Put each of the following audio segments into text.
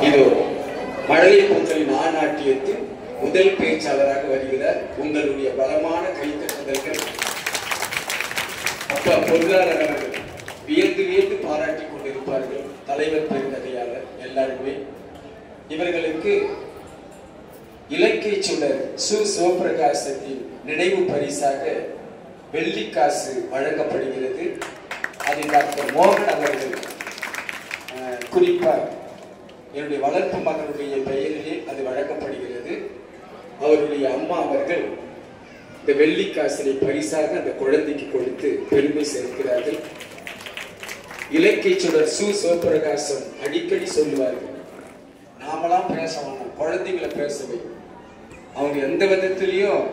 இதோ மழலை பூக்களின் ஆநாட்டியத்தின் முதல் பேச்சாளராக வருகிறார். உங்களுடைய பலமான கைத்தட்டுதல்கள் அப்பா பொருளாளர் அவர்கள் வியந்து வியந்து பாராட்டிக் கொண்டிருப்பார்கள். தலைவர் பெருந்தகையாளர் எல்லாருமே இவர்களுக்கு இலக்கிய சுடர் சு சிவபிரகாசத்தின் நினைவு பரிசாக வெள்ளிக்காசு வழங்கப்படுகிறது. அதை டாக்டர் மோகன் அவர்கள் குறிப்பாக என்னுடைய வளர்ப்பு மகனுடைய பெயரிலே அது வழங்கப்படுகிறது. அவருடைய அம்மா அவர்கள் இந்த வெள்ளிக்காசினை பரிசாக அந்த குழந்தைக்கு கொடுத்து பெருமை சேர்க்கிறார்கள். இலக்கிய சுடர் சு சிவபிரகாசம் அடிக்கடி சொல்லுவார்கள், நாமெல்லாம் பேச வேணாம், குழந்தைகளை பேசவே. அவங்க எந்த விதத்திலையும்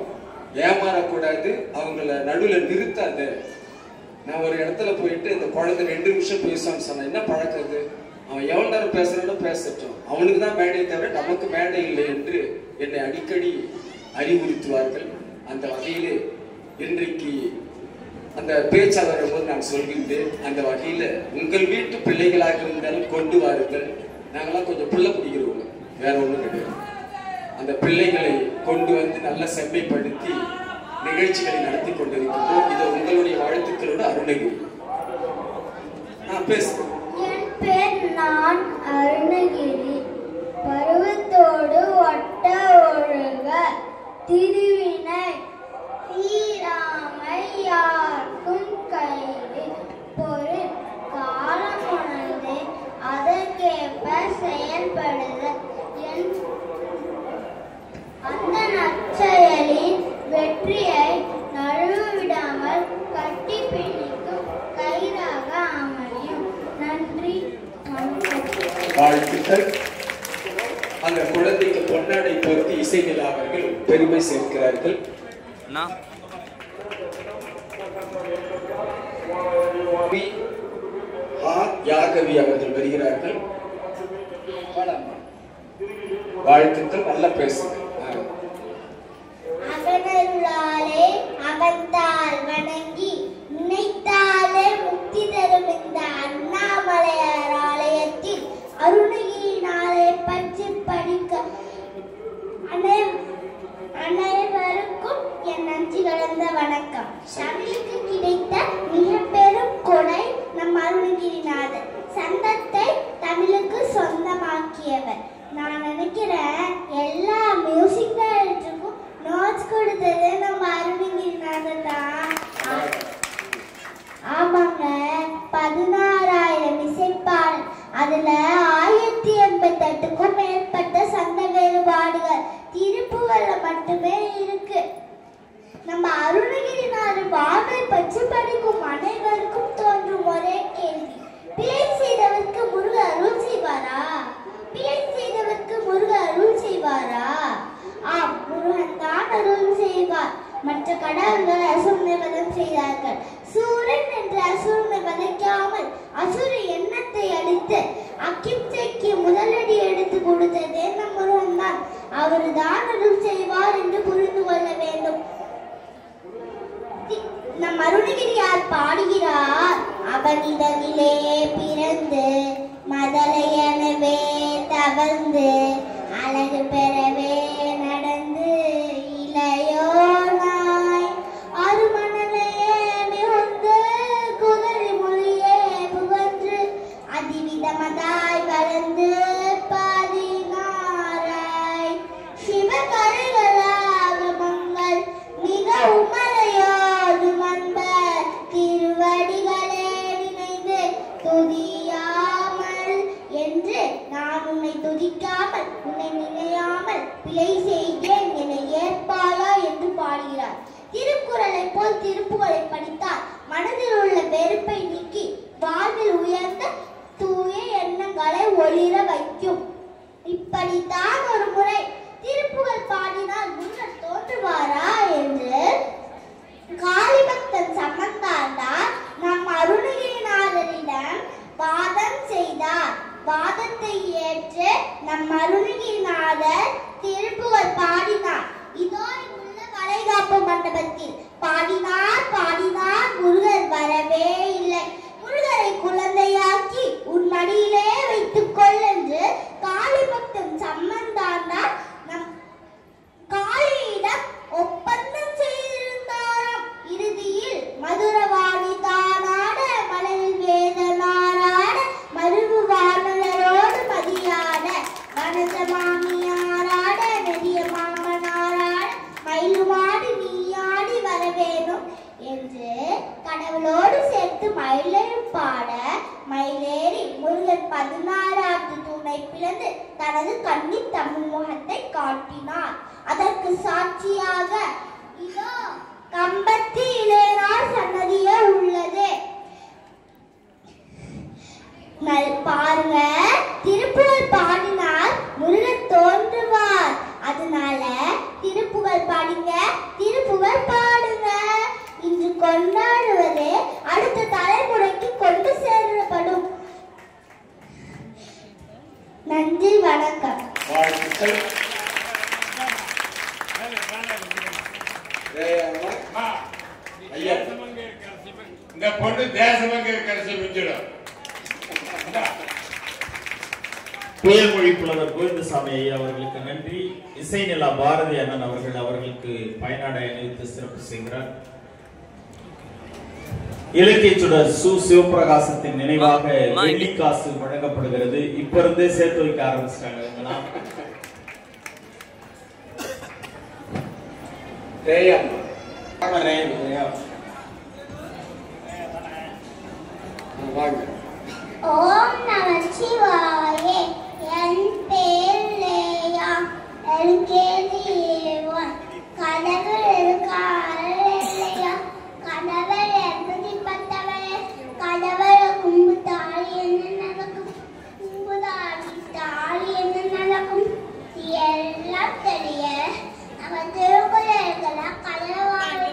ஏமாறக்கூடாது, அவங்கள நடுவில் நிறுத்தாத. நான் ஒரு இடத்துல போயிட்டு இந்த குழந்தை 2 நிமிஷம் பேசுவான்னு சொன்னேன். என்ன பழக்கிறது, அவன் எவ்வளவு நேரம் பேசுறாலும் பேசட்டும், அவனுக்கு தான் மேடை தவிர நமக்கு மேடை இல்லை என்று என்னை அடிக்கடி அறிவுறுத்துவார்கள். அந்த வகையிலே இன்றைக்கு அந்த பேச்சாளர் போது நான் சொல்கின்றேன், அந்த வகையில உங்கள் வீட்டு பிள்ளைகளாக இருந்தாலும் கொண்டு வாருங்கள். நாங்கெல்லாம் கொஞ்சம் புள்ள பிடிக்கிறவங்க, வேற ஒன்றும் கிடையாது. அந்த பிள்ளைகளை கொண்டு வந்து நல்லா செம்மைப்படுத்தி நிகழ்ச்சிகளை நடத்தி கொண்டிருக்கின்றோம். இது உங்களுடைய வாழ்த்துக்களோட அருணகிரி. பேசுகிறேன். என் பேர் நான் அருணகிரி. பருவத்தோடு ஒட்ட ஒழுக திருவினை தீராமை யாருக்கும் கைது பொருள் காலம் உணர்ந்து அதற்கேற்ப செயல்படுத என் அந்த நற்செயலின் வெற்றியை நழுவிடாமல் கட்டி பிடிக்கும் கயிறாக அமையும். நன்றி. வாழ்த்துக்கள். அந்த குழந்தைக்கு பொன்னாடை பொறுத்து இசை நிலா அவர்கள் பெருமை சேர்க்கிறார்கள். யாகவி அவர்கள் வருகிறார்கள். வாழ்த்துக்கள், நல்லா பேசுங்க. அகனருளாலே அகந்தால் வணங்கி நினைத்தாலே முக்தி தரும் இந்த அண்ணாமலையார் ஆலயத்தில் அருணகிரினாலே பற்றி படிக்க அனைவருக்கும் என் நன்றி கலந்த வணக்கம். தமிழுக்கு கிடைத்த மிக பெரும் கொடை நம் அருணகிரிநாதர். சந்தத்தை தமிழுக்கு சொந்தமாக்கியவர். நான் நினைக்கிறேன் எல்லா மியூசிக் டைரக்டருக்கும் நோட்ஸ் கொடுத்தது நம்ம அருணகிரிநாதர் தான். ஆமாங்க, 16,000 இசைப்பாடல், அதுல 1088க்கும் மேற்பட்ட சந்த வேறுபாடுகள் திருப்புகள்ல மட்டுமே இருக்கு. நம்ம அருணகிரிநாதர் வாழ்வை பற்றி படிக்கும் அனைவருக்கும் தோன்றும் ஒரே கேள்வி, பிழை செய்தவருக்கு முருக அருள் செய்வாரா? பிழை செய்தவருக்கு முருக அருள் செய்வாரா? ஆம், முருகன் தான் அருள் செய்வார். மற்ற கடவுள்கள் அசுரனை வதம் செய்தார்கள். சூரன் என்ற அசுரனை வதைக்காமல் அசுர எண்ணத்தை அழித்து அகிம்சைக்கு முதலடி எடுத்து கொடுத்ததே நம் முருகன் தான். அவர் தான் அருள் செய்வார் என்று புரிந்து கொள்ள வேண்டும். நம் அருணகிரியார் பாடுகிறார், அவனிடத்திலே பிறந்து மதலையனவே தவழ்ந்து அழகு பெறவே நடந்து இளையோனாய் அருமணலையே மிகுந்து குதிரை மொழியே புகன்று அதிவிதமதாய் வளர்ந்து பதினாராய் சிவகரைகளாக மங்கள் மிக உமரையோடு மன்பர் திருவடிகளே நினைந்து துதியாமல் என்று நான் உன்னை துதிக்காமல் உன்னை நினையாமல் பிழை செய்தேன் என ஏற்பாயா என்று பாடுகிறார். திருக்குறளை போல் திருப்புகளை படித்தால் மனதில் உள்ள வெறுப்பை நீக்கி வாழ்வில் உயர்ந்த தூய எண்ணங்களை ஒளிர வைக்கும். இப்படித்தான் ஒரு முறை திருப்புகழ் பாடினால் முன்னர் தோன்றுவாரா என்று காளிபக்தன் சம்பந்தாண்டார் நம் அருணகிரிநாதரிடம் வாதம் செய்தார். வாதத்தை ஏற்று நம் அருணகிரிநாதர் திருப்புகழ் பாடினார். இதோ இங்குள்ள வளைகாப்பு மண்டபத்தில் பாடினார் பாடினார் முருகர் வரவே இல்லை. முருகரை குழந்தையாக்கி உன் மடியிலே வைத்துக் கொள் என்று காளி பிளந்து தனது கண்ணீர் தமிழ் முகத்தை காட்டினார். அதற்கு சாட்சியாக இதோ கம்பத்தி இளையனார் சன்னதியே உள்ளது. பாருங்க, திருப்புகழ் பாடினால் முருகன் தோன்றுவார். அதனால திருப்புகழ் பாடுங்க, திருப்புகழ் பாடுங்க. இன்று கொண்டாடுவதே அடுத்த தலைமுறைக்கு கொண்டு செல்லப்படும். நன்றி, வணக்கம். இந்த பொண்ணு தேசமங்க கடைசி மிஞ்சிடும். புயல்மொழி புலவர் கோவிந்தசாமி ஐயா அவர்களுக்கு நன்றி. இசை நிலா பாரதி அண்ணன் அவர்களுக்கு பயனாடை அணிவித்து சிறப்பு செய்கிறார். இலக்கிய சுடர் சு சிவபிரகாசத்தின் நினைவாக வெள்ளிக்காசு வழங்கப்படுகிறது. இப்ப இருந்தே சேர்த்து வைக்க ஆரம்பிச்சிட்டாங்க. ஓம் நமச்சிவாயே. என் பேர் லேயா. கடவுள் இருக்காரையா. கடவுள் எப்படிப்பட்டவரே? கடவுளை கும்பிட்டால் என்ன நடக்கும்? கும்பிடாவிட்டால் என்ன நடக்கும்? எல்லாம் தெரிய நம்ம திருக்குறள்களை கடவுளாக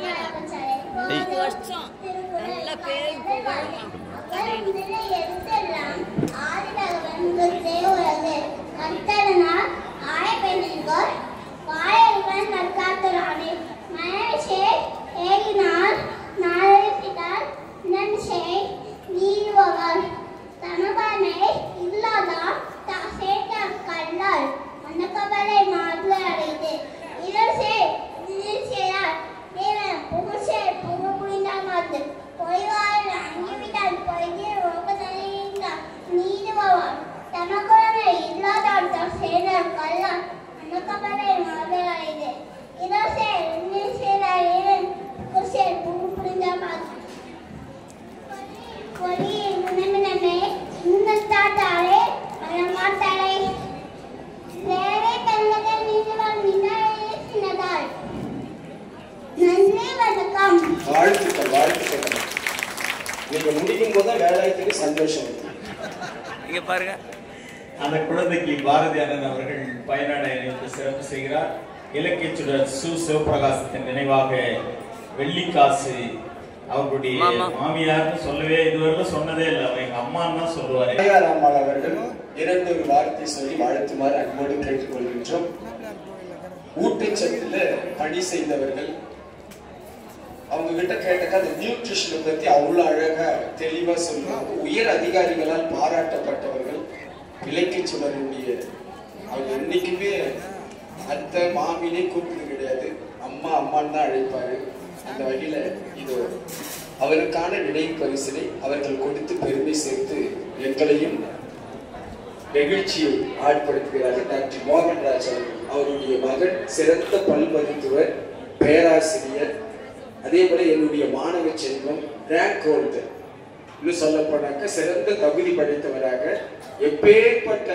நீங்க முடிக்கும் போது வேலைக்கு சந்தோஷம். இங்க பாருங்க, அந்த குழந்தைக்கு பாரதி அண்ணன் அவர்கள் பயனாடை அணிவித்து சிறப்பு செய்கிறார். இலக்கிய சுடர் சு சிவபிரகாசத்தின் நினைவாக வெள்ளிக்காசு அவர்களுடைய மாமியார்னு சொல்லவே இதுவரை சொன்னதே இல்லை. எங்க அம்மான்னு தான் சொல்லுவாரு. தாயாராம்மாள் அவர்கள் இரண்டு ஒரு வார்த்தை சொல்லி வாழ்த்துமாறு அன்போடு கேட்டுக்கொள்கின்றோம். ஊட்டச்சத்துல பணி செய்தவர்கள் அவங்க கிட்ட கேட்டக்க அந்த நியூட்ரிஷனை பத்தி அவ்வளவு அழகா தெளிவா சொல்லுவாங்க. உயர் அதிகாரிகளால் பாராட்டப்பட்டவர்கள் இலக்கிய சுடருடைய அவங்க என்னைக்குமே அத்தை மாமினே கூப்பிட்டு கிடையாது, அம்மா அம்மான்னு தான் அழைப்பாரு. அந்த வகையில இது அவருக்கான நினைவு பரிசினை அவர்கள் கொடுத்து பெருமை சேர்த்து எங்களையும் நெகிழ்ச்சியை ஆட்படுத்துகிறார்கள். டாக்டர் மோகன்ராஜ் அவருடைய மகன் சிறந்த பல் மருத்துவர், பேராசிரியர், அதே போல என்னுடைய மாணவ செல்வம் ரேங்க் ஹோல்டர், இன்னும் சொல்ல போனாக்க சிறந்த தகுதி படைத்தவராக எப்பேற்பட்ட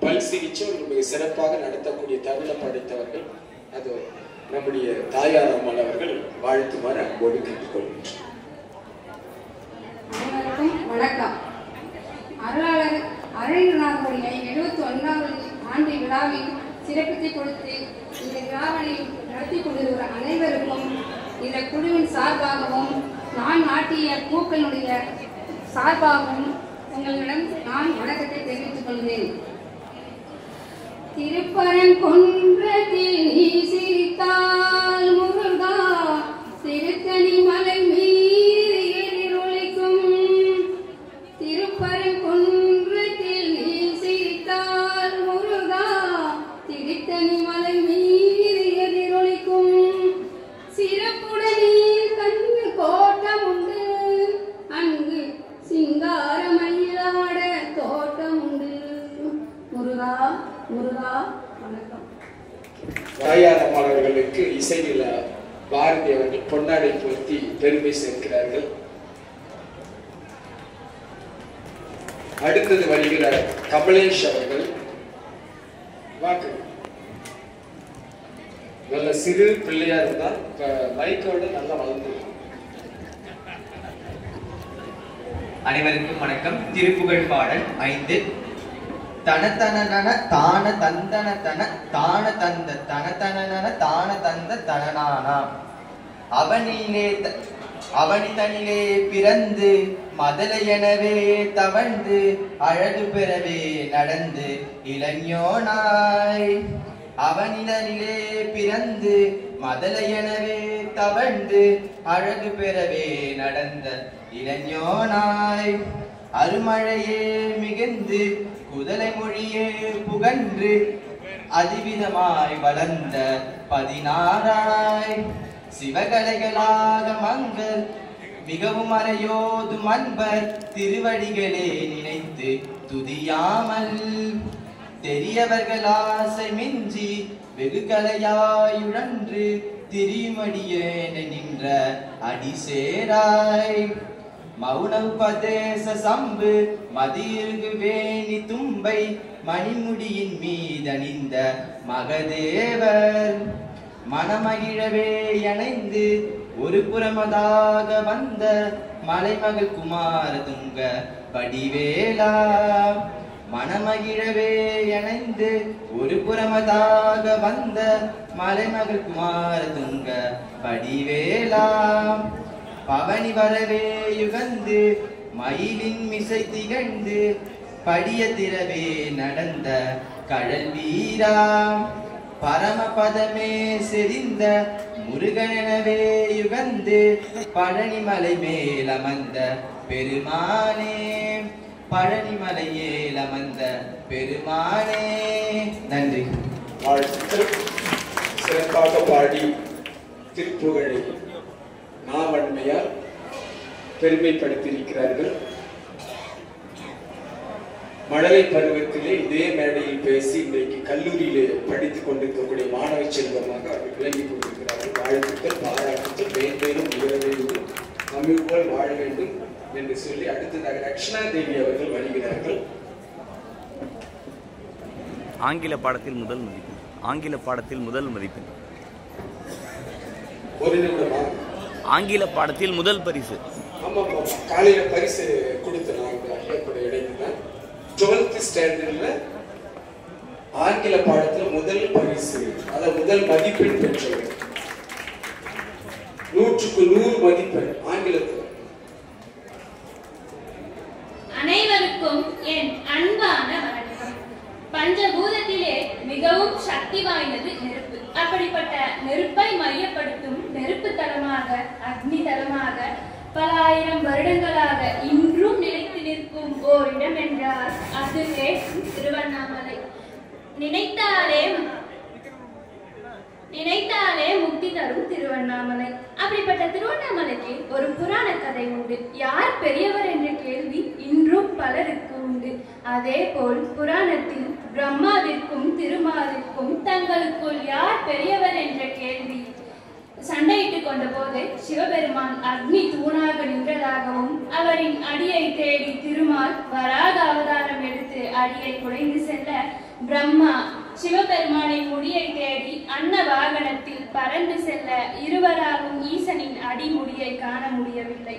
பல் சிகிச்சை மிக சிறப்பாக நடத்தக்கூடிய தருணம் படைத்தவர்கள். அது நம்முடைய தாயாரம்மாள் அவர்கள் வாழ்த்துமாறு அன்போடு கேட்டுக்கொள்கின்றனர். வணக்கம். அருளாளர் அருள்நாதனுடைய 71வது ஆண்டு விழாவில் சிறப்பித்துக் கொடுத்து இந்த விழாவினை நடத்தி கொண்டிருக்கிற அனைவருக்கும் இந்த குழுவின் சார்பாகவும் நான் நாட்டிய பூக்களுடைய சார்பாகவும் உங்களிடம் நான் வணக்கத்தை தெரிவித்துக் கொள்கிறேன். திருப்பரங்குன்றத்தில் நீ சிரித்தால் முருகா, திருத்தணி மலை மீது எதிரொலிக்கும். திருப்பரங்குன்றத்தில் நீ சிரித்தால் முருகா, திருத்தணி மலை மீது எதிரொலிக்கும். சிறப்புடனே கண்ணு கோட்டம் உண்டு, அங்கு சிங்கார மயிலாட தோட்டம் உண்டு. முருகா முருகா வணக்கம். தாயாரம்மாள் அவர்களுக்கு இசையில பாரதி அவர்கள் பொன்னாடை போர்த்தி பெருமை சேர்க்கிறார்கள். அடுத்தது வருகிறார் கமலேஷ் அவர்கள். வாக்கு நல்ல சிறு பிள்ளையா இருந்தா மைக்கோட நல்லா வளர்ந்துருக்கும். அனைவருக்கும் வணக்கம். திருப்புகழ் பாடல் 5. தனதனன தான தந்தன தன தான தந்த தனதனன தான தந்த தனனானா அவனிதனிலே பிறந்து மதலையெனவே தவழ்ந்து அழகு பெறவே நடந்து இளைஞனாய். அவனிதனிலே பிறந்து மதலையெனவே தவழ்ந்து அழகு பெறவே நடந்த இளைஞனாய். அருமழையே மிகுந்து குதலை மொழியே புகன்று அதிவிதமாய் வளர்ந்த 16ஆய். சிவகலைகளாக மங்கள் மிகவும் அறையோதும் அன்பர் திருவடிகளே நினைத்து துதியாமல் தெரியவர்கள் ஆசை மிஞ்சி வெகு கலையாயுழன்று திரிமடியேன நின்ற அடிசேராய். மௌனபதேச சம்பு மதியிருக்கு வேணி தும்பை மணிமுடியின் மீதணிந்த மகதேவர் மனமகிழவே இணைந்து ஒரு புறமதாக வந்த மலைமகள் குமார துங்க படிவேலா. மனமகிழவே இணைந்து ஒரு புறமதாக வந்த மலைமகள் குமார துங்க படிவேலா. பவனி வரவே யுகந்து மயிலின் மிசை திகழ்ந்து படிய திரவே நடந்த கடல் வீரா. பரமபதமே செறிந்த முருகனெனவே யுகந்து பழனிமலை மேலமர்ந்த பெருமானே. பழனிமலையேல் அமர்ந்த பெருமானே. நன்றி. வாழ்த்துக்கள். சிறப்பாக பாடி திருப்புகழை நாவன்மையால் பெருமைப்படுத்தியிருக்கிறார்கள். மழலை பருவத்திலே இதே மேடையில் பேசி இன்றைக்கு கல்லூரியிலே படித்துக் கொண்டிருக்கக்கூடிய மாணவ செல்வமாக அவர்கள் விளங்கிக் கொண்டிருக்கிறார்கள். வாழ்த்துக்கள், பாராட்டுக்கள், மேன்மேலும் உயர வேண்டும், தமிழ் போல் வாழ வேண்டும் என்று சொல்லி அடுத்ததாக ரக்ஷனா தேவி அவர்கள் வருகிறார்கள். ஆங்கில பாடத்தில் முதல் மதிப்பெண். ஆங்கில பாடத்தில் முதல் மதிப்பெண். ஒரு நிமிடமா? ஆங்கில பாடத்தில் முதல் பரிசு. ஆமா, காலையில பரிசு கொடுத்த நாங்கள் இடையில 12th ஸ்டாண்டர்ட்ல ஆங்கில பாடத்துல முதல் பரிசு, அதாவது முதல் மதிப்பெண் பெற்றவர். 100க்கு 100 மதிப்பெண் ஆங்கிலத்தில். அனைவருக்கும் என் அன்பான வணக்கம். பஞ்சபூதத்திலே மிகவும் சக்தி வாய்ந்தது நெருப்பு. அப்படிப்பட்ட நெருப்பை மையப்படுத்தும் நெருப்பு தலமாக, அக்னி தலமாக பல ஆயிரம் வருடங்களாக இன்றும் நிலைத்து நிற்கும் ஓர் இடம் என்றால் அதுவே திருவண்ணாமலை. நினைத்தாலே முக்தி தரும் திருவண்ணாமலை. அப்படிப்பட்ட திருவண்ணாமலைக்கு ஒரு புராண கதை உண்டு. யார் பெரியவர் என்ற கேள்வி இன்றும் பலருக்கு உண்டு. அதே போல் புராணத்தில் பிரம்மாவிற்கும் திருமாலிற்கும் தங்களுக்குள் யார் பெரியவர் என்ற கேள்வி சண்டையிட்டுக் கொண்ட போது சிவபெருமான் அக்னி தூணாக நின்றதாகவும் அவரின் அடியை தேடி திருமால் வராக அவதாரம் எடுத்து அடியை குறைந்து செல்ல பிரம்மா சிவபெருமானின் முடியை தேடி அன்ன வாகனத்தில் பறந்து செல்ல இருவராலும் ஈசனின் அடிமுடியை காண முடியவில்லை.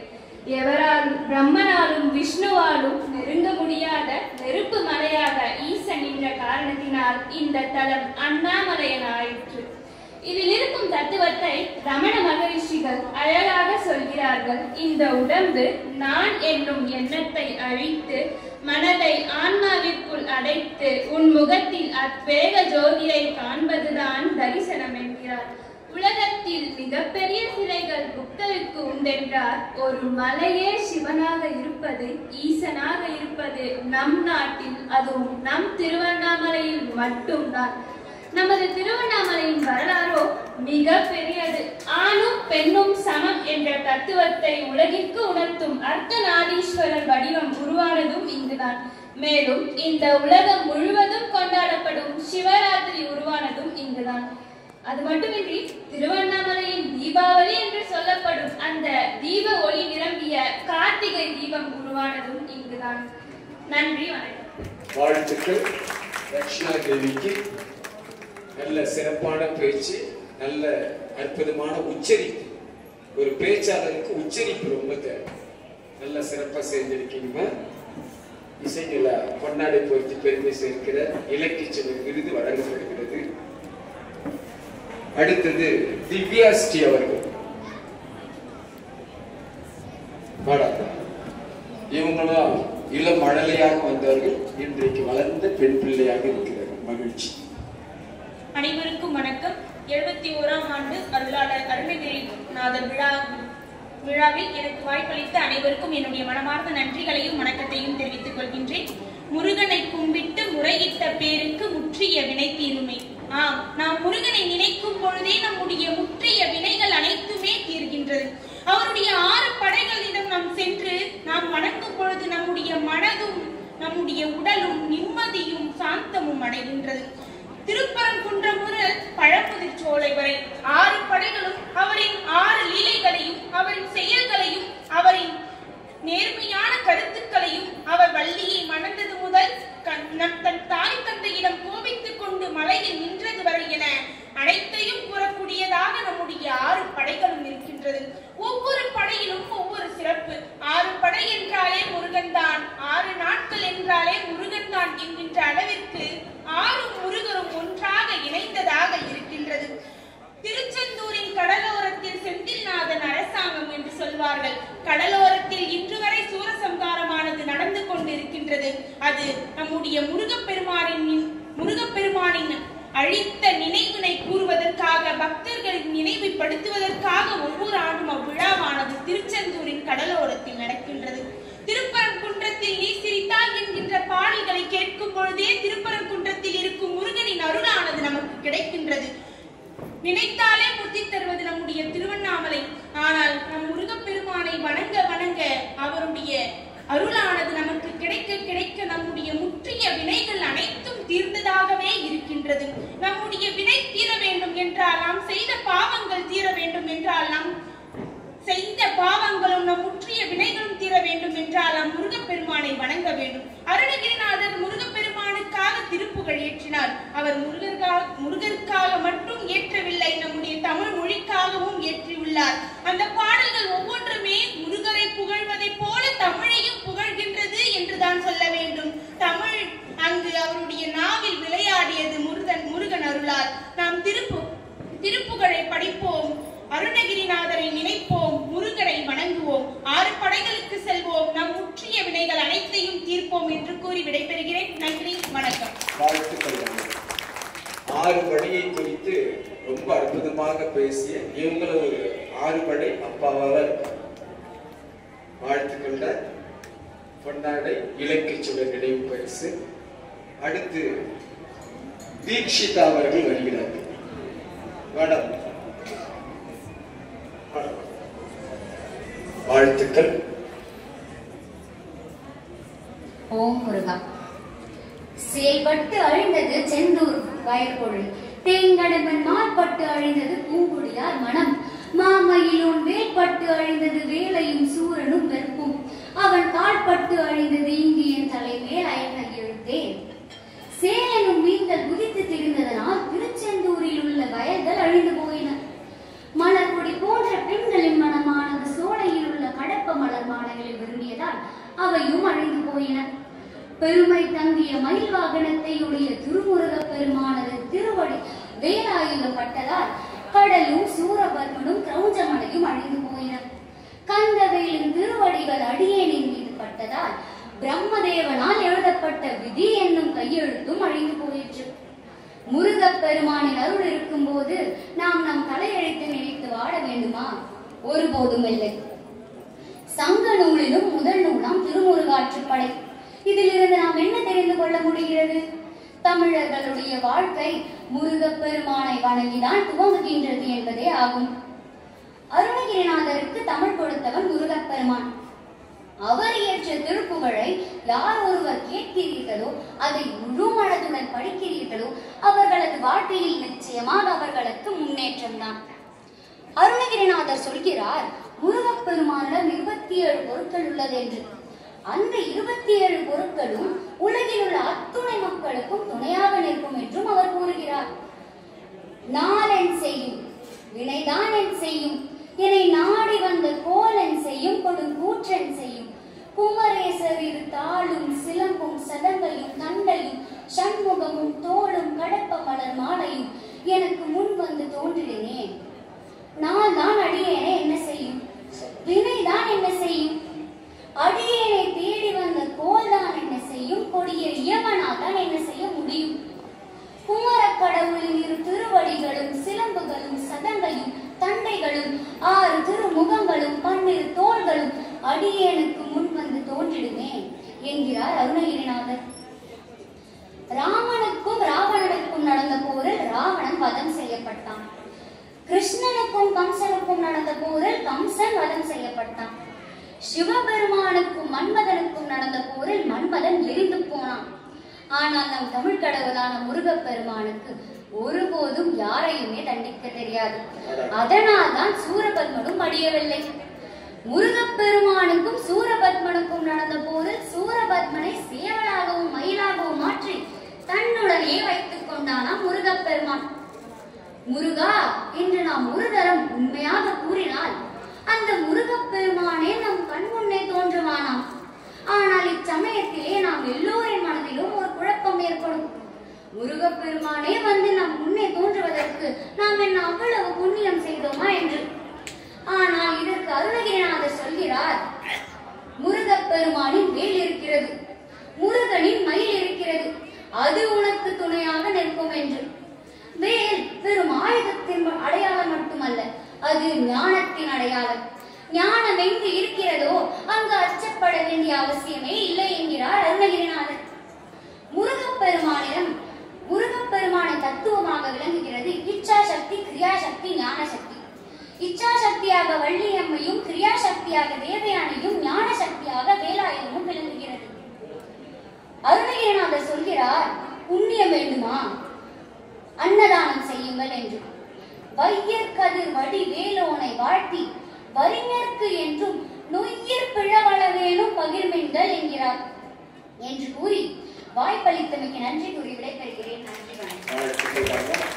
எவராலும் பிரம்மனாலும் விஷ்ணுவாலும் நெருங்க முடியாத நெருப்பு மலையாக ஈசன் என்ற காரணத்தினால் இந்த தலம் அண்ணாமலையன் ஆயிற்று. இதில் இருக்கும் தத்துவத்தை ரமண மகரிஷிகள் அழகாக சொல்கிறார்கள். இந்த உடம்பு நான் என்னும் எண்ணத்தை அழித்து மனதை ஆன்மாவிற்குள் அடைத்து உன் முகத்தில் அத்வேக ஜோதியை காண்பதுதான் தரிசனம் என்கிறார். உலகத்தில் மிகப்பெரிய சிலைகள் புத்தருக்கு உண்டென்றார். ஒரு மலையே சிவனாக இருப்பது, ஈசனாக இருப்பது நம் நாட்டில், அதுவும் நம் திருவண்ணாமலையில் மட்டும்தான். நமது திருவண்ணாமலையின் வரலாறோ மிக பெரியது. ஆணும் பெண்ணும் சமம் என்ற தத்துவத்தை உலகிற்கு உணர்த்தும் அர்த்தநாதீஸ்வரர் வடிவம் உருவானதும் இங்குதான். மேலும் இந்த உலகம் முழுவதும் கொண்டாடப்படும் சிவராத்திரி உருவானதும் இங்குதான். அது மட்டுமின்றி திருவண்ணாமலையின் தீபாவளி என்று சொல்லப்படும் அந்த தீப ஒளி நிரம்பிய கார்த்திகை தீபம் உருவானதும் இங்குதான். நன்றி, வணக்கம். வாழ்த்துக்கள். ரக்ஷனா தேவிக்கு நல்ல சிறப்பான பேச்சு, நல்ல அற்புதமான உச்சரிப்பு. ஒரு பேச்சாளருக்கு உச்சரிப்பு ரொம்ப தேவை. நல்ல சிறப்பா செஞ்சிருக்கீங்க. இசைநிலா பொன்னாடை பொறுத்து பெருமை சேர்க்கிற இலக்கிய செல்வன் விருது வழங்கப்படுகிறது. அடுத்தது திவ்யாஸ்ரீ அவர்கள். இவங்களும் இளம் மழலையாக வந்தவர்கள், இன்றைக்கு வளர்ந்த பெண் பிள்ளையாக இருக்கிறார்கள். மகிழ்ச்சி. அனைவருக்கும் வணக்கம். 71ஆம் ஆண்டு அருளாளர் அருணகிரிநாதர் விழாவில் எனக்கு வாய்ப்பளித்த அனைவருக்கும் என்னுடைய மனமார்ந்த நன்றிகளையும் வணக்கத்தையும் தெரிவித்துக் கொள்கின்றேன். முருகனை கும்பிட்டு முறையிட்ட பேருக்கு முற்றிய வினை தீருமை. நாம் முருகனை நினைக்கும் பொழுதே நம்முடைய முற்றிய வினைகள் அனைத்துமே தீர்கின்றது. அவருடைய 6 படைகளிடம் நாம் சென்று நாம் வணங்கும் பொழுது நம்முடைய மனதும் நம்முடைய உடலும் நிம்மதியும் சாந்தமும் அடைகின்றது. திருப்பரங்குன்றம் முதல் பழமுதிர் சோலை வரை 6 படைகளும் அவரின் 6 லீலைகளையும் அவரின் செயல்களையும் அவரின் நேர்மையான கருத்துக்களையும் அவர் வள்ளியை மணந்தது முதல் தன் தாய் தந்தையிடம் கோபித்துக் கொண்டு மலையில் நின்றது வரை என அனைத்தையும் கூறக்கூடியதாக நம்முடைய 6 படைகளும் இருக்கின்றது. ஒவ்வொரு படையிலும் ஒவ்வொரு சிறப்பு. 6 படை என்றாலே முருகன் தான், 6 நாட்கள் என்றாலே முருகன் தான் என்கின்ற அளவிற்கு 6 முருகரும் ஒன்றாக இணைந்ததாக இருக்கின்றது. திருச்செந்தூரின் கடலோரத்தில் செந்தில்நாதன் அரசாங்கம் என்று சொல்வார்கள். கடலோரத்தில் இன்று வரை சூரசம்காரமானது நடந்து கொண்டிருக்கின்றது. அது நம்முடைய முருகப்பெருமானின் அழித்த நினைவினை கூறுவதற்காக, பக்தர்களின் நினைவுபடுத்துவதற்காக ஒவ்வொரு ஆண்டும் அவ்விழாவானது திருச்செந்தூரின் கடலோரத்தில் நடக்கின்றது. திருப்பரங்குன்றத்தில் நீ சிரித்தால் என்கின்ற பாடல்களை கேட்கும் பொழுதே திருப்பரங்குன்றத்தில் இருக்கும் முருகனின் அருளானது நமக்கு கிடைக்கின்றது. நினைத்தாலே புத்தி தருவது நம்முடைய திருவண்ணாமலை. ஆனால் நம் முருகப்பெருமானை வணங்க வணங்க அவருடைய அருளானது நமக்கு கிடைக்க கிடைக்க நம்முடைய முற்றிய வினைகள் அனைத்தும் தீர்ந்ததாகவே இருக்கின்றது. நம்முடைய வினை தீர வேண்டும் என்றால், நாம் செய்த பாவங்கள் தீர வேண்டும் என்றால், நாம் செய்த பாவங்களும் நம் முற்றிய வினைகளும் தீர வேண்டும் என்றால் நாம் முருகப்பெருமானை வணங்க வேண்டும். அருணகிரிநாதர் முருகப்பெருமானுக்காக திருப்புகழ் ஏற்றினார். அவர் முருகருக்காக மட்டும் ஏற்றவில்லை, நம்முடைய தமிழ் மொழிக்காகவும் ஏற்றியுள்ளார். அந்த பாடல்கள் ஒவ்வொன்றுமே முருகரை புகழ்வதை போல தமிழையும் புகழ்கின்றது என்றுதான் சொல்ல வேண்டும். தமிழ் அங்கு அவருடைய நாவில் விளையாடியது முருகன் அருளால். நாம் திருப்புகழை படிப்போம், அருணகிரிநாதரை நினைப்போம், முருகனை வணங்குவோம், 6 படைகளுக்கு செல்வோம், நம் முற்றிய வினைகள் அனைத்தையும் தீர்ப்போம் என்று கூறி விடைபெறுகிறேன். நன்றி, வணக்கம். வாழ்த்துக்கள். 6 படையை குறித்து ரொம்ப அற்புதமாக பேசிய இவங்களும் ஒரு 6 படை அப்பாவால் வாழ்த்துக்கொண்ட பொன்னாடை இலக்கிய சுடர் நினைவு பரிசு. அடுத்து தீக்ஷிதா அவர்கள் வருகிறார்கள். மேடம், வாழ்த்துக்கள். ஓம் முருகா. செயல்பட்டு அழிந்தது செந்தூர் வயற்பொழி, தேங்கடம்பன் மாற்பட்டு அழிந்தது பூங்குடியார் மனம், மாமயிலோன் வேட்பட்டு அழிந்தது வேலையும் சூரனும் வெறுப்பும், அவன் கால்பட்டு அழிந்தது இங்கு என் தலை மேல் அயன எழுத்தேன். சேலனும் மீன்கள் குதித்து திரிந்ததனால் திருச்செந்தூரில் உள்ள வயல்கள் அழிந்து போயின. மலர்கொடி போன்ற பெண்களின் மனமானது சோலையில் உள்ள கடப்ப மலர் மாலைகளை விரும்பியதால் அவையும் அழிந்து போயின. பெருமை தங்கிய மயில் வாகனத்தை உடைய திருமுருகப் பெருமானது திருவடி வேலாயுதப்பட்டதால் கடலும் சூரபர்மனும் கிரௌஞ்சமலையும் அழிந்து போயின. கந்தவேலின் திருவடிகள் அடியேனின் மீது பட்டதால் பிரம்மதேவனால் எழுதப்பட்ட விதி என்னும் கையெழுத்தும் அழிந்து போயிற்று. முருகப் பெருமானின் அருள் இருக்கும் போது நாம் நம் தலையெழுத்து நினைத்து வாழ வேண்டுமா? ஒருபோதும் இல்லை. சங்க நூலிலும் முதல் நூலாம் திருமுருகாற்றுப்படை. இதிலிருந்து நாம் என்ன தெரிந்து கொள்ள முடிகிறது? தமிழர்களுடைய வாழ்க்கை முருகப் பெருமானை வணங்கிதான் துவங்குகின்றது என்பதே ஆகும். அருணகிரிநாதருக்கு தமிழ் கொடுத்தவன் முருகப் பெருமான். அவர் இயற்றிய திருப்புகழை யார் ஒருவர் கேட்கிறீர்களோ, அதை முழு மனதுடன் படிக்கிறீர்களோ, அவர்களது வாழ்க்கையில் நிச்சயமாக அவர்களுக்கு முன்னேற்றம் தான். அருணகிரிநாதர் சொல்கிறார், முருகப்பெருமானிடம் 27 பொருட்கள் உள்ளது என்று. அந்த 27 பொருட்களும் உலகில் உள்ள அத்துணை மக்களுக்கும் துணையாக நிற்கும் என்கிறார். நாளென் செய்யும் வினைதான் என் செய்யும், என்னை நாடி வந்த கோலன் செய்யும், கொடும் கூற்றன் செய்யும். குமரேசர் இரு தாளும் சிலம்பும் சதங்கையும் தண்டையும் சண்முகமும் தோளும் கடப்ப மலர் மாலையும் எனக்கு முன் வந்து தோன்றினே. நான் தான் அடியேனை என்ன செய்யும், வினைதான் என்ன செய்யும், அடியேனை தேடி வந்த கோல்தான் என்ன செய்யும், கொடிய இயமனாதான் என்ன செய்ய முடியும். குமர கடவுளின் இரு திருவடிகளும் சிலம்புகளும் சதங்கையும் தண்டைகளும் 6 திருமுகங்களும் 12 தோள்களும் அடியேனுக்கு முன் வந்து தோன்றிடுமே என்கிறார் அருணகிரிநாதர். ராமனுக்கும் ராவணனுக்கும் நடந்த போரில் ராவணன் வதம் செய்யப்பட்டான். கிருஷ்ணனுக்கும் கம்சனுக்கும் நடந்த போரில் கம்சன் வதம் செய்யப்பட்டான். சிவபெருமானுக்கும் மன்மதனுக்கும் நடந்த போரில் மன்மதன் எரிந்து போனான். ஆனால் நம் தமிழ் கடவுளான முருகப்பெருமானுக்கு ஒருபோதும் யாரையுமே தண்டிக்க தெரியாது. அதனால் தான் சூரபத்மனும் அடியவில்லை. முருகப்பெருமானுக்கும் சூரபத்மனுக்கும் நடந்த போரில் சூரபத்மனை சேவலாகவும் மயிலாகவும் மாற்றி தன்னுடனே வைத்துக் கொண்டானாம் முருகப்பெருமான். முருகா என்று நாம் ஒரு தரம் உண்மையாக கூறினால் அந்த முருகப்பெருமானே நம் கண் முன்னே தோன்றுவானாம். ஆனால் இச்சமயத்திலே நாம் எல்லோரின் மனதிலும் ஒரு குழப்பம் ஏற்படும். முருகப்பெருமானே வந்து நம் முன்னே தோன்றுவதற்கு நாம் என்ன அவ்வளவு புண்ணியம் செய்தோமா என்று. ஆனால் இதற்கு அருணகிரிநாதர் சொல்கிறார், முருகப்பெருமானின் வேல் இருக்கிறது, முருகனின் மயில் இருக்கிறது, அது உனக்கு துணையாக நிற்கும் என்று. வேல் வெறும் ஆயுதத்தின் அடையாளம் மட்டுமல்ல, அது ஞானத்தின் அடையாளம். ஞானம் எங்கு இருக்கிறதோ அங்கு அச்சப்பட வேண்டிய அவசியமே இல்லை என்கிறார் அருணகிரிநாதர். முருகப்பெருமானை தத்துவமாக விளங்குகிறது இச்சா சக்தி, கிரியா சக்தி, ஞான சக்தி. இச்சா சக்தியாக வள்ளியம்மையும், கிரியா சக்தியாக தேவயானையும், ஞான சக்தியாக வேலாயுதமும் விளங்குகிறது. அருணகிரிநாதர் சொல்கிறார், புண்ணியம் வேண்டுமா அன்னதானம் செய்யுங்கள் என்று. வையர் கதிர் வடி வேலோனை வாழ்த்தி வரிஞர்க்கு என்றும் நொய்யர் பிழவள வேணும் பகிர்மென்கள் என்கிறார் என்று கூறி வாய்ப்பளித்தமைக்கு நன்றி கூறி விடைபெறுகிறேன். நன்றி வணக்கம்.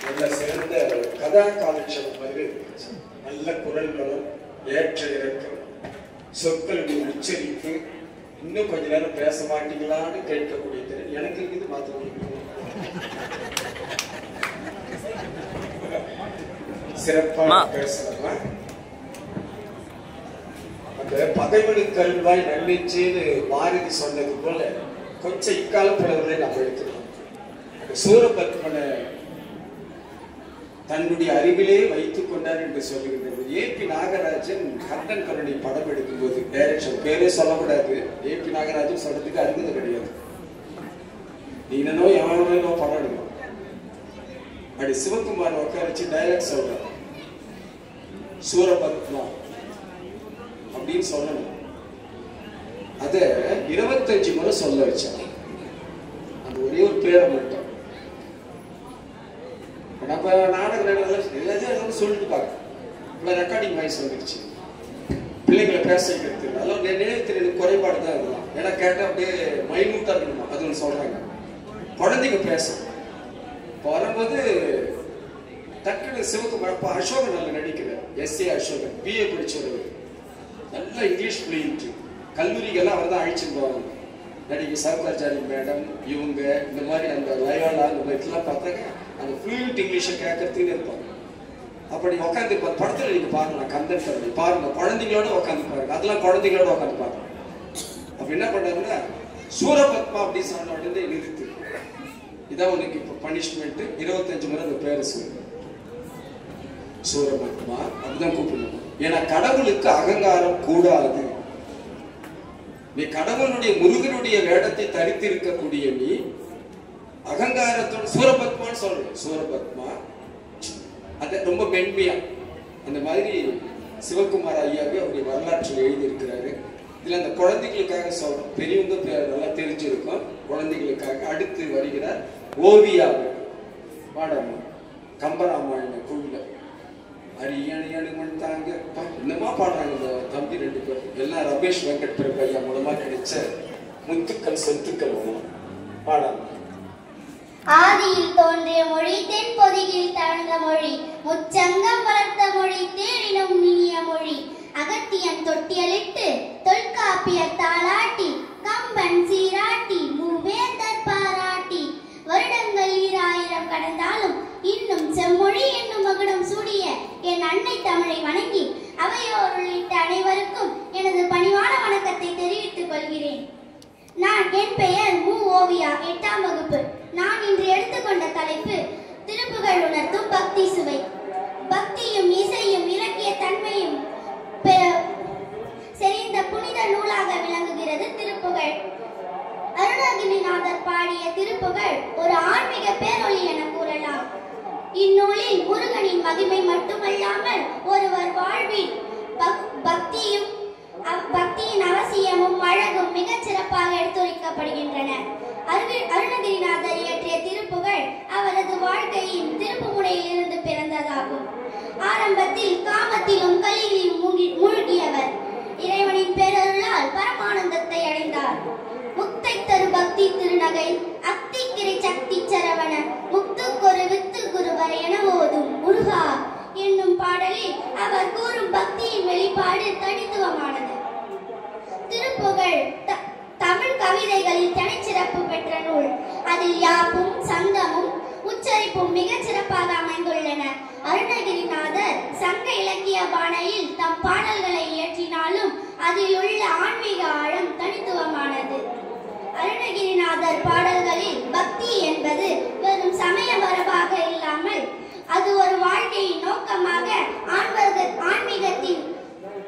நல்ல சிறந்த கதா காலட்சேபம் மாதிரி இருந்துச்சு. நல்ல குரல்களும் ஏற்ற இறக்கம், சொற்களுடைய உச்சரிப்பு, இன்னும் கொஞ்ச நேரம் பேச மாட்டீங்களான்னு கேட்கக்கூடிய திறன் எனக்கு இருக்குது. மாத்திரம் சிறப்பாக பேசலாமா? அந்த பகைவனுக்கு அருள்வாய் நன்மைச்சேன்னு பாரதி சொன்னது போல கொஞ்சம் இக்கால புலவர்களை நாம் எடுத்துக்கலாம். சூரபத்மனை தன்னுடைய அறிவிலே வைத்துக் கொண்டார் என்று சொல்லுகிறது. ஏபி நாகராஜன் கந்தன் கருணை படம் எடுக்கும் போது டைரக்ஷன் பேரே சொல்லக்கூடாது, ஏபி நாகராஜன் சொல்றதுக்கு அருந்தது கிடையாது. நீனோ எவனோ படம் எடுக்கணும். அப்படி சிவகுமார் உட்காரிச்சு டைரக்ட் சொல்ற சூரபத்மா அப்படின்னு சொல்லணும். அத 25 முறை சொல்ல வச்சாங்க. அந்த ஒரே ஒரு பேரை மட்டும். நம்ம நாடகம் சொல்லிட்டு பார்க்க ரெக்கார்டிங் வாய்ஸ் வந்துருச்சு. பிள்ளைங்களை பேச வைக்கிறது அதெல்லாம் நினைவு குறைபாடு தான் இருக்கலாம். ஏன்னா கேட்டால் அப்படியே மைனூட்டா இருக்கணுமா அது ஒன்று சொல்றாங்க. குழந்தைங்க பேச வரும்போது டக்குனு சிவகுமார் அசோகன் நல்ல நடிக்கிறார். எஸ்ஏ அசோகன் பிஏ படிச்சவர், நல்ல இங்கிலீஷ் பிள்ளைங்க. கல்லூரிகள்லாம் அவர் தான் அழிச்சுட்டு போவாங்க. நடிகை சவுகாச்சாரி மேடம் இவங்க இந்த மாதிரி அந்த லயோலா இந்த மாதிரிலாம் பார்த்தாங்க அந்த ஃப்ளூயன்ட் இங்கிலீஷை கேட்கறதுன்னு இருப்பாங்க. அப்படி உட்காந்து படத்தில் நீங்க பாருங்க, கந்தன் கருணை பாருங்க, குழந்தைங்களோட உட்காந்து பாருங்க. அதெல்லாம் குழந்தைங்களோட உட்காந்து பாருங்க. அப்ப என்ன பண்ணாங்கன்னா சூரபத்மா அப்படின்னு சொன்ன உடனே நிறுத்து, இதான் உனக்கு இப்ப பனிஷ்மெண்ட். 25 முறை அந்த பேரை சொல்லு, சூரபத்மா அப்படிதான் கூப்பிடணும். ஏன்னா கடவுளுக்கு அகங்காரம் கூடாது. நீ கடவுளுடைய முருகனுடைய வேடத்தை தரித்திருக்கக்கூடிய நீ அகங்காரத்தோட சூரபத்மான்னு சொல்லு. சூரபத்மா அது ரொம்ப மென்மையா. அந்த மாதிரி சிவகுமார் ஐயாவே அவருடைய வரலாற்றில் எழுதியிருக்கிறாரு. இதுல அந்த குழந்தைகளுக்காக சொல்றோம், பெரியவங்க நல்லா தெரிஞ்சிருக்கும். குழந்தைகளுக்காக அடுத்து வருகிறார் ஓவியா பாடம் கம்பராமாயண குழுல அரியணையணுமன்ட்டாங்க. என்னமா பாடுறாங்க இந்த தம்பி 2 பேர். எல்லாம் ரமேஷ் வெங்கட் பிரபு ஐயா மூலமா கிடைச்ச முத்துக்கள் சொத்துக்கள் பாடாங்க. ஆதியில் தோன்றிய மொழி தென்பொதியில் தவழ்ந்த மொழி முச்சங்கம் வளர்த்த மொழி தேனினும் இனிய மொழி அகத்தியன் தொட்டியலிட்டு தொல்காப்பியர் தாளாட்டி கம்பன் சீராட்டி மூவேந்தர் பாராட்டி வருடங்கள் 2000 கடந்தாலும் இன்னும் செம்மொழி என்னும் மகுடம் சூடிய என் அன்னை தமிழை வணங்கி அவையோர் உள்ளிட்ட அனைவருக்கும் எனது பணிவான வணக்கத்தை தெரிவித்துக் கொள்கிறேன். என் பெயர் மு. ஓவியா, 8ஆம் வகுப்பு. நான் இன்று எடுத்துக்கொண்ட தலைப்பு திருப்புகழ் உணர்த்தும் பக்தி சுவை. பக்தியும் இசையும் இலக்கிய தன்மையும் செறிந்த புனித நூலாக விளங்குகிறது திருப்புகழ். அருணகிரிநாதர் பாடிய திருப்புகழ் ஒரு ஆன்மீக பேரொளி என கூறலாம். இந்நூலில் முருகனின் மகிமை மட்டுமல்லாமல் ஒருவர் வாழ்வில் பக்தியின் அவசியமும் அழகும் மிகச் சிறப்பாக எடுத்துரைக்கப்படுகின்றன. அருணகிரிநாதர் இயற்றிய திருப்புகழ் அவரது வாழ்க்கையின் திருப்பு முனையில் இருந்து பிறந்ததாகும். ஆரம்பத்தில் காமத்திலும் கலியிலும் மூழ்கியவர் இறைவனின் பேரருளால் பரமானந்தத்தை அடைந்தார். முக்தை தரு பக்தி திருநகை அத்திக்கிரை சக்தி சரவண முக்துக்கொரு வித்து குருவர் என ஓதும் முருகா என்னும் பாடலில் அவர் கூறும் பக்தியின் வெளிப்பாடு தனித்துவமானது. திருப்புகழ் தமிழ் கவிதைகளில் தனிச்சிறப்பு பெற்ற நூல். அதில் யாப்பும் சந்தமும் உச்சரிப்பும் மிகச் சிறப்பாக அமைந்துள்ளன. அருணகிரிநாதர் சங்க இலக்கிய பாணியில் தம் பாடல்களை இயற்றினாலும் அதில் உள்ள ஆன்மீக ஆழம் தனித்துவமானது. அருணகிரிநாதர் பாடல்களில் பக்தி என்பது வெறும் சமய மரபாக இல்லாமல் அது ஒரு வாழ்க்கையின் நோக்கமாக ஆன்மீகத்தின்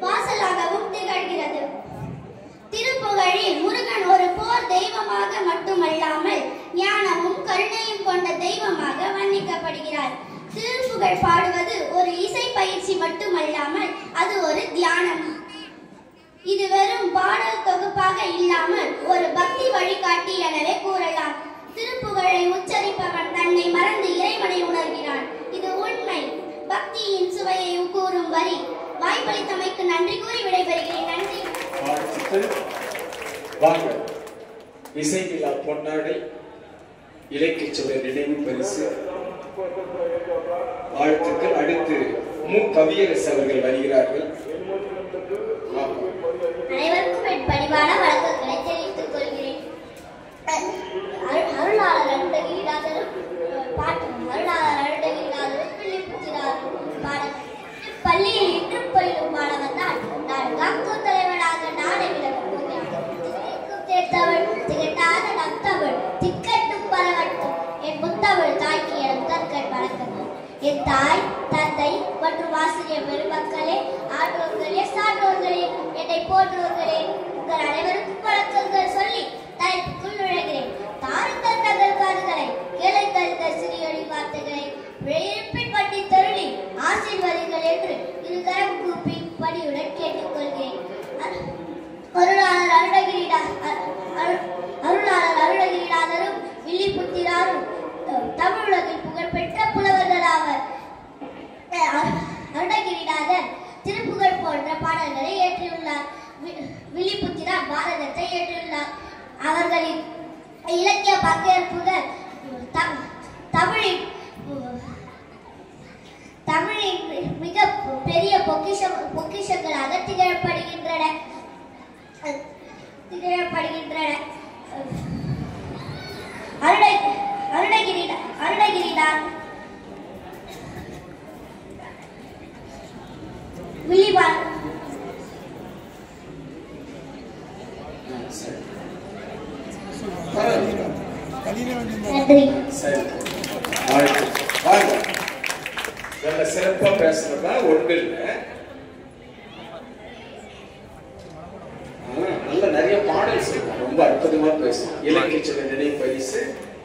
வாசலாகவும் திகழ்கிறது. திருப்புகழில் முருகன் ஒரு போர் தெய்வமாக மட்டுமல்லாமல் ஞானமும் கருணையும் கொண்ட தெய்வமாக வர்ணிக்கப்படுகிறார். திருப்புகழ் பாடுவது ஒரு இசை பயிற்சி மட்டுமல்லாமல் அது ஒரு தியானம். இது வெறும் பாடல் தொகுப்பாக இல்லாமல் ஒரு பக்தி வழிகாட்டி எனவே கூறலாம். திருப்புகழை உச்சரிப்பவன் தன்னை மறந்து இறைவனை உணர்கிறான். இது உண்மை. பக்தியின் சுவையை கூறும் வரி. வாய்ப்பளித்தமைக்கு நன்றி கூறி விடைபெறுகிறேன். நன்றி. வாங்க, இசை விழா பொன்னாடை இலக்கிய சுவை நினைவு பரிசு வாழ்த்துக்கள். அடுத்து மு. கவியரசு அவர்கள் வருகிறார்கள். அனைவருக்கும் என் பணிவான வணக்கங்களை தெரிவித்துக் கொள்கிறேன். அருளாளர் அருணகிரிநாதரும் பாடல் பள்ளியில் இன்று பயிலும் மாணவன் தான் நான் காக்கும் தலைவனாக நாடை விளக்கும் தேர்த்தவள் திகட்டாத நத்தவள் திக்கட்டும் பரவட்டும் என் முத்தவள் தாய்க்கு என் தற்கண் வணக்கங்கள். என் தாய், தந்தை மற்றும் ஆசிரியர் பெருமக்களே, ஆண்டோர்களே, சான்றோர்களே, என்னை போன்றோர்களே, உங்கள் அனைவருக்கும் வணக்கங்கள் சொல்லி தலைப்புக்குள் நுழைகிறேன். தாருங்கள் தங்கள் காதுகளை, கேளுங்கள் சிறியொலி வார்த்தைகளை, விழையிருப்பின் பட்டி தருளி ஆசீர்வதிகள் என்று இருகரம் கூப்பி பணியுடன் கேட்டுக்கொள்கிறேன். அருளாளர் அருணகிரிநாதரும் வில்லிபுத்திராரும் தமிழுலகில் புகழ்பெற்ற புலவர்களாவர். அருணகிரிநாதர் திருப்புகழ் போன்ற பாடல்களை இயற்றியுள்ளார். வில்லிபுத்திரார் பாரதத்தை இயற்றியுள்ளார். அவர்களின் இலக்கிய பங்கேற்புகள் தமிழின் மிக பெரிய பொக்கிஷங்களாக திகழப்படுகின்றன. அருணகிரிநாதர் நல்ல சிறப்பா பேசுறதா ஒன்று இல்லை. நல்ல நிறைய பாடல் சொல்லுவோம். ரொம்ப அற்புதமா பேசும். இலக்கிய சுவை நினைவு பரிசு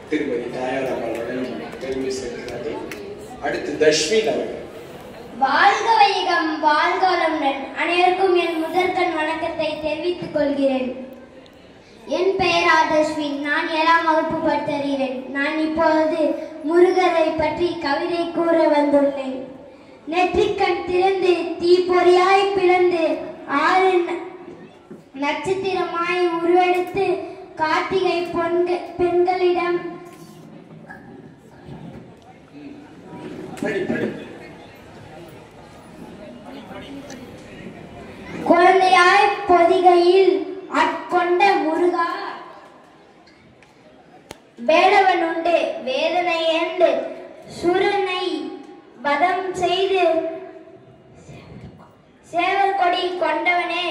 திருமதி தாயாராமல் பெருமை சேர்க்கிறார்கள். அடுத்து தஷ்மின் அவர்கள். வாழ்க வையகம், வாழ்க வளமுடன். அனைவருக்கும் என் முதற்கண் வணக்கத்தை தெரிவித்துக் கொள்கிறேன். என் பெயர் ஆதர்ஷ்வின். நான் 7ஆம் வகுப்பு படித்தருகிறேன். நான் இப்பொழுது முருகரை பற்றி கவிதை கூற வந்துள்ளேன். நெற்றிக்கண் திறந்து தீப்பொறியாய் பிளந்து 6 நட்சத்திரமாய் உருவெடுத்து கார்த்திகை பெண்களிடம் படி படி. குழந்தையாய் பொதிகையில் ஆட்கொண்ட முருகா, வேடவன் உண்டு வேதனை ஏண்டு சுரனை வதம் செய்து சேவல் கொடி கொண்டவனே,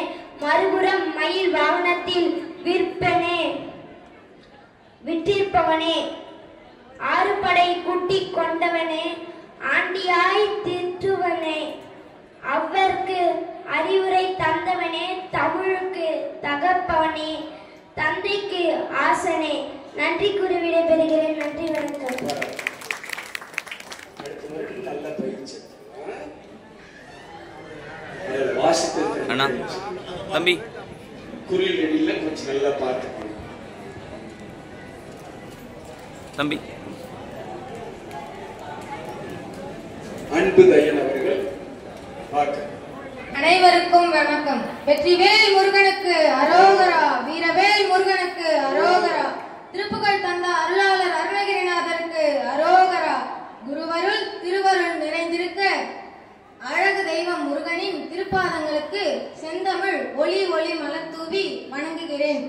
மறுபுறம் மயில் வாகனத்தில் விற்றிருப்பவனே, ஆறுபடை கூட்டி கொண்டவனே, ஆண்டியாய் திட்டுவனே, அவ்வர்க்கு அறிவுரை தந்தவனே, தமிழுக்கு தகப்பவனே, தந்தைக்கு ஆசனே. நன்றி கூறி விடைபெறுகிறேன். நன்றி, வணக்கம். நல்ல பயிற்சி. வாசித்தல் அண்ணா தம்பி குறில் எடில கொஞ்சம் நல்லா பார்த்துக்கணும் தம்பி. அன்பு தயன் அவர்கள் பார்க்க. அனைவருக்கும் வணக்கம். வெற்றிவேல் முருகனுக்கு அரோகரா, வீரவேல் முருகனுக்கு அரோகரா, திருப்புகழ் தந்த அருளாளர் அருணகிரிநாதருக்கு அரோகரா. குருவருள் திருவருள் நிறைந்திருக்க அழகு தெய்வம் முருகனின் திருப்பாதங்களுக்கு செந்தமிழ் ஒளி ஒளி மலர் தூவி வணங்குகிறேன்.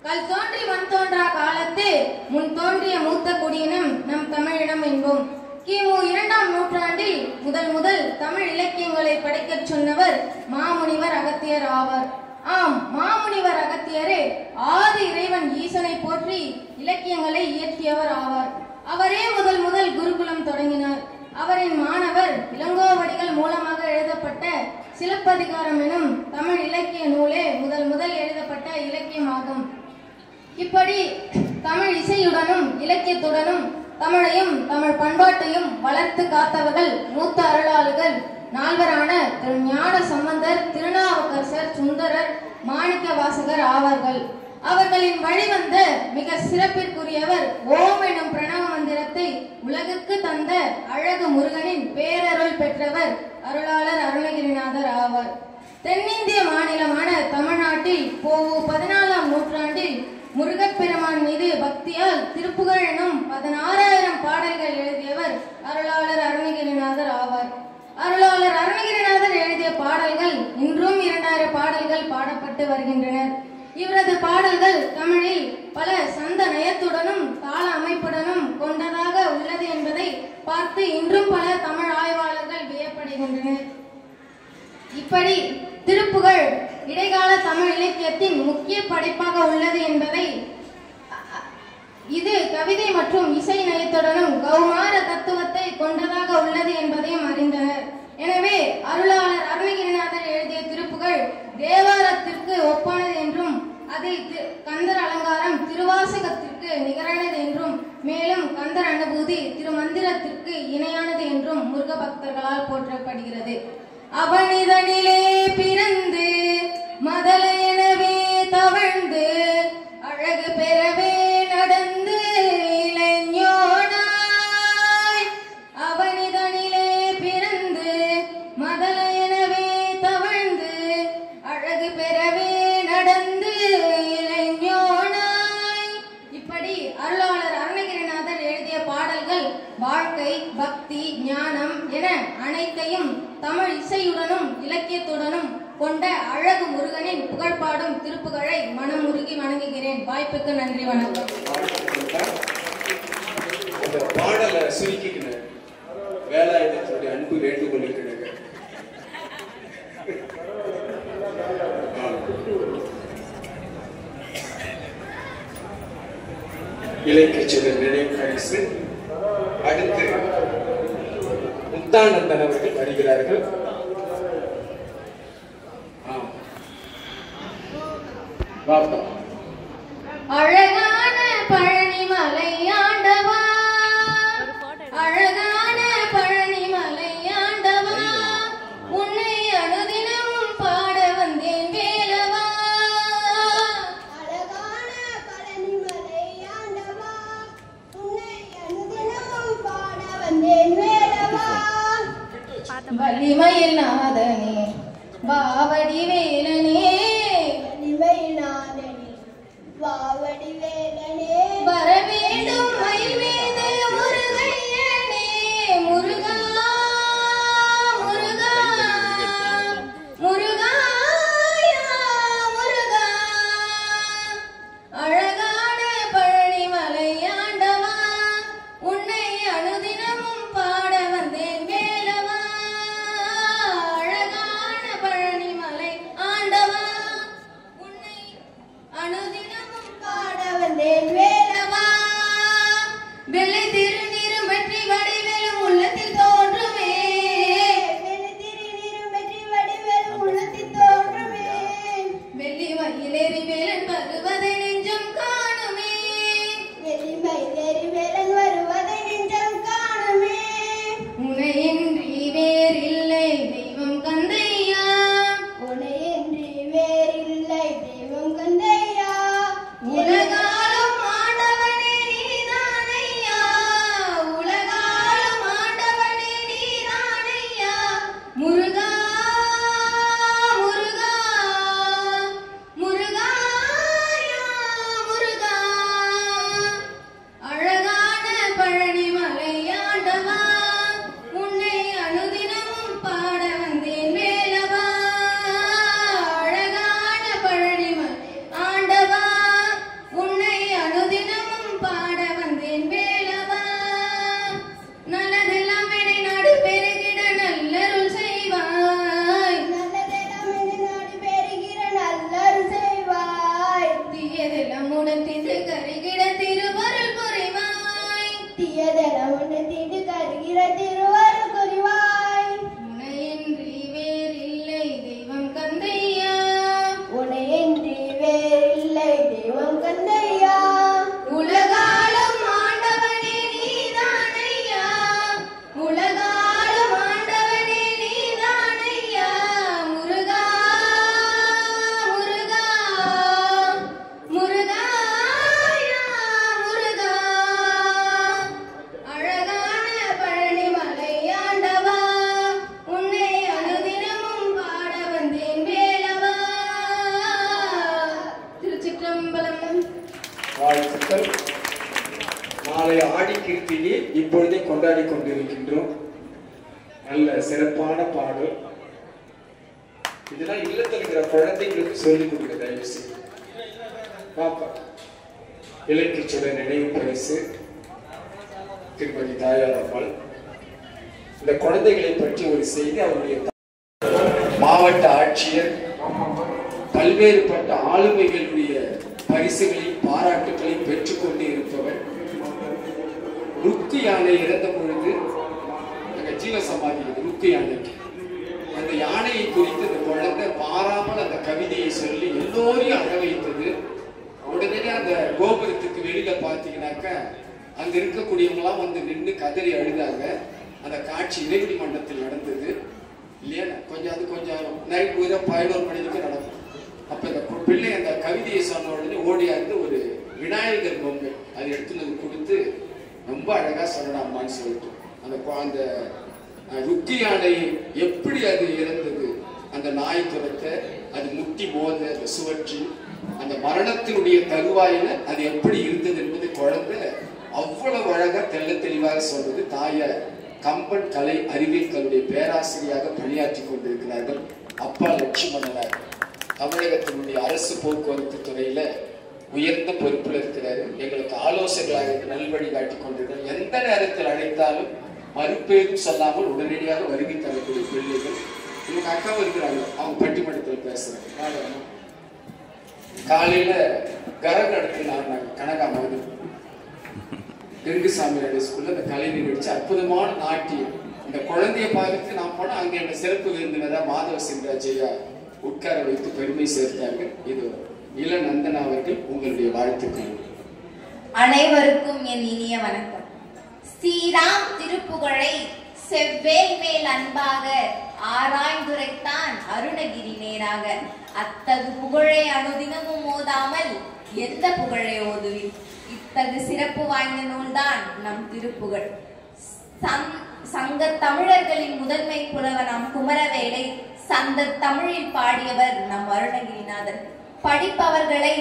கல் தோன்றி மண் தோன்றா காலத்து முன் தோன்றிய மூத்த குடியினம் நம் தமிழினம் என்போம். கிமு 2ஆம் நூற்றாண்டில் முதல் தமிழ் இலக்கியங்களை படைக்கச் சொன்னவர் மாமுனிவர் அகத்தியர் ஆவார். ஆம், மாமுனிவர் அகத்தியரே ஆதி இறைவன் ஈசனை போற்றி இலக்கியங்களை இயற்றியவர் ஆவார். அவரே முதல் குருகுலம் தொடங்கினார். அவரின் மாணவர் இளங்கோவடிகள் மூலமாக எழுதப்பட்ட சிலப்பதிகாரம் எனும் தமிழ் இலக்கிய நூலே முதல் எழுதப்பட்ட இலக்கியமாகும். இப்படி தமிழ் இசையுடனும் இலக்கியத்துடனும் தமிழையும் தமிழ் பண்பாட்டையும் வளர்த்து காத்தவர்கள் மூத்த அருளாளர்கள் நால்வரான திரு ஞான சம்பந்தர், திருநாவுக்கரசர், சுந்தரர், மாணிக்க வாசகர் ஆவார்கள். அவர்களின் வழிவந்த மிக சிறப்பிற்குரியவர் ஓம் எனும் பிரணவ மந்திரத்தை உலகுக்கு தந்த அழகு முருகனின் பேரருள் பெற்றவர் அருளாளர் அருணகிரிநாதர் ஆவார். தென்னிந்திய மாநிலமான தமிழ்நாட்டில் 14ஆம் நூற்றாண்டில் முருகப்பெருமான் மீது பக்தியால் திருப்புகழ் எனும் 16,000 பாடல்கள் எழுதியவர் அருளாளர் அருணகிரிநாதர் ஆவார். அருளாளர் அருணகிரிநாதர் எழுதிய பாடல்கள் இன்றும் 2000 பாடல்கள் பாடப்பட்டு வருகின்றனர். இவரது பாடல்கள் தமிழில் பல சந்த நயத்துடனும் தாள அமைப்புடனும் கொண்டதாக உள்ளது என்பதை பார்த்து இன்றும் பல தமிழ் ஆய்வாளர்கள் வியப்படைகின்றனர். இப்படி திருப்புகழ் இடைக்கால தமிழ் இலக்கியத்தின் முக்கிய படைப்பாக உள்ளது என்பதை இது கவிதை மற்றும் இசை நயத்துடனும் கௌமார தத்துவத்தை கொண்டதாக உள்ளது என்பதையும் அறிந்தனர். எனவே அருளாளர் அருணகிரிநாதர் எழுதிய திருப்புகழ் தேவாரத்திற்கு ஒப்பானது என்றும் அதில் கந்தர் அலங்காரம் திருவாசகத்திற்கு நிகரானது என்றும் மேலும் கந்தர் அனுபூதி திருமந்திரத்திற்கு இணையானது என்றும் முருக பக்தர்களால் போற்றப்படுகிறது. அவனிதனிலே பிறந்து மதல எனவே தவழ்ந்து அழகு பெறவே நடந்து இளைஞனாய், அவனிதனிலே பிறந்து மதல எனவே தவழ்ந்து அழகு பெறவே நடந்து இளைஞனாய். இப்படி அருளாளர் அருணகிரிநாதர் எழுதிய பாடல்கள் வாழ்க்கை, பக்தி, ஞானம் என அனைத்தையும் தமிழ் இசையுடனும் இலக்கியத்துடனும் கொண்ட அழகு முருகனின் புகழ்பாடும் திருப்புகழை மனம் உருகி வணங்குகிறேன். வாய்ப்புக்கு நன்றி, வணக்கம். பாடலை சுருக்கிக்கின வேலாயுதத்தினுடைய அன்பு வேண்டுகோள் இருக்கிறது. இலக்கிய சுடர் நினைவு பரிசு அடுத்து முத்தானந்தன் அவர்கள் வருகிறார்கள். அழகான பழனி மலை ஆண்டவா, அழகான பழனி மலை ஆண்டவா, உன்னை அனுதினமும் பாட வந்தேன் வேலவா. அழகான பழனி மலை ஆண்டவா, உன்னை அனுதினமும் பாட வந்தேன் வேலவா. வலிமையில் நாதனே பாவடி வேலனே, வலிமையில் நாதனே பாவடி வேலனே, வரவேண்டும் மயில் மீது முருகையனே முருகா. தீயதென உன்னை தீண்டு கருகிற திருவாரூர் குறிவாய். உனையின்றி வேறில்லை தெய்வம் கந்தையா, உனையின்றி வேறில்லை தெய்வம் கந்தையா. உலகாலும் ஆண்டவனே நீதானையா, உலகாலும் ஆண்டவனே நீதானையா. முருகா முருகா முருகாயா முருகா. அழகான பழனிமலை ஆண்டவா, உன்னை அனுதினமும் பாட வந்தேன் வேலவா. திருச்சிற்றம்பலம். வாழ்த்துக்கள். நாளை ஆடி கீர்த்தியை இப்பொழுதே கொண்டாடி கொண்டிருக்கின்றோம். நல்ல சிறப்பான பாடல். இதெல்லாம் இல்லத்தில் இருக்கிற குழந்தைங்களுக்கு சொல்லிக் கொடுங்க தயவு செய்து. பாப்பா இலக்கிய நினைவு பரிசு திருமதி தாயார் அம்மாள். இந்த குழந்தைகளை பற்றி ஒரு செய்தி. அவருடைய மாவட்ட ஆட்சியர் பல்வேறுபட்ட ஆளுமைகளுடைய பரிசுகளையும் பாராட்டுகளையும் பெற்றுக்கொண்டே இருப்பவர். ருக்கு யானை இறந்த பொழுது ஜீவசமாதி ருக்கு யானைக்கு அந்த யானையை குறித்து அந்த குழந்தை மாறாமல் அந்த கவிதையை சொல்லி எல்லோரையும் அழ வைத்தது. உடனே அந்த கோபுரத்துக்கு வெளியில பாத்தீங்கன்னாக்க அங்க இருக்கக்கூடியவங்களாம் வந்து நின்று கதறி அழுதாங்க. அந்த காட்சி இறைவடி மண்டபத்தில் நடந்தது இல்லையா? கொஞ்சம் நைட் 11 மணிக்கு நடக்கும். அப்ப இந்த பிள்ளை அந்த கவிதையை சொன்ன உடனே ஓடியாந்து ஒரு விநாயகர் பொம்மை அதை எடுத்து கொடுத்து ரொம்ப அழகா சொல்லணும் அம்மான்னு சொல்லிட்டு அந்த ருக்கு யானை எப்படி அது இறந்தது, அந்த நாய் துரத்த, அது முட்டி மோத, அந்த சுவற்றி, அந்த மரணத்தினுடைய தருவாயில அது எப்படி இருந்தது என்பது குழந்தை அவ்வளவு அழகா தெல்ல தெளிவாக சொல்றது. தாயார் கம்பன் கலை அறிவியல் கல்வியுடைய பேராசிரியராக பணியாற்றி கொண்டிருக்கிறார்கள். அப்பா லட்சுமணனார் தமிழகத்தினுடைய அரசு போக்குவரத்து துறையில உயர்ந்த பொறுப்பில் இருக்கிறாரு. எங்களுக்கு ஆலோசகர்களாக நல்வழி காட்டி கொண்டிருக்கிறார். எந்த நேரத்தில் அழைத்தாலும் மறுப்பேதும் சொல்லாமல் உடனடியாக வருகை தரக்கூடிய பிள்ளைகள். இவங்க அக்காவும் இருக்கிறாங்க, அவங்க பட்டிமன்றத்தில் பேசுறாங்க. காலையில கரம் நடத்தினாங்க கனகாமது ரெங்குசாமி ஸ்கூல்ல அந்த கலை நிகழ்ச்சி அற்புதமான நாட்டியம். இந்த குழந்தைய பார்த்து நான் போனா அங்க என்ன சிறப்பு விருந்தினரா மாதவ சிங்கராஜையா உட்கார வைத்து பெருமை சேர்த்தார்கள். இது இளநந்தன் அவர்கள் உங்களுடைய வாழ்த்துக்கள். அனைவருக்கும் என் இனிய வணக்கம். ஸ்ரீராம் திருப்புகழை செவ்வேல் மேல் அன்பாக ஆராய்ந்துரைத்தான் அருணகிரி நேராக. அத்தகு புகழை அனுதினமும் ஓதாமல் எந்த புகழை ஓதுவில்? இத்தகு சிறப்பு வாய்ந்த நூல்தான் நம் திருப்புகழ். சங்க தமிழர்களின் முதன்மை புலவர் நம் குமரவேலை சந்த தமிழில் பாடியவர் நம் அருணகிரிநாதர். படிப்பவர்களை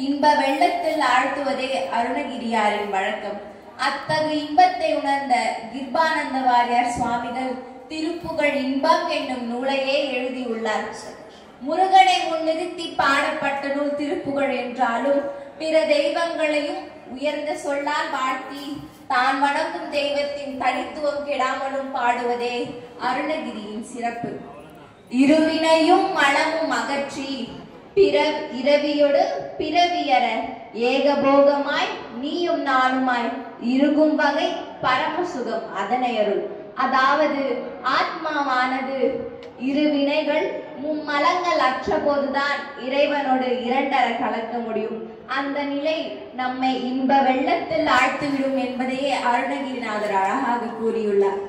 இன்ப வெள்ளத்தில் ஆழ்த்துவதே அருணகிரியாரின் வழக்கம். அத்தகு இன்பத்தை உணர்ந்த கிருபானந்த வாரியார் சுவாமிகள் திருப்புகழ் இன்பம் என்னும் நூலையே எழுதியுள்ளார். முருகனை முன்னிறுத்தி பாடப்பட்ட நூல் திருப்புகழ் என்றாலும் பிற தெய்வங்களையும் உயர்ந்த சொல்லால் வாழ்த்தி தான் வணங்கும் தெய்வத்தின் தனித்துவம் கெடாமலும் பாடுவதே அருணகிரியின் சிறப்பு. இருவினையும் மனமும் அகற்றி இரவியொடு பிறவியற ஏகபோகமாய் நீயும் நானுமாய் இருகும் வகை பரமசுகம் அதனை அருள். அதாவது ஆத்மாவானது இரு வினைகள் மும்மலங்கள் அற்ற போதுதான் இறைவனோடு இரண்டர கலக்க முடியும். அந்த நிலை நம்மை இன்ப வெள்ளத்தில் ஆழ்த்திவிடும் என்பதையே அருணகிரிநாதர் அழகாக கூறியுள்ளார்.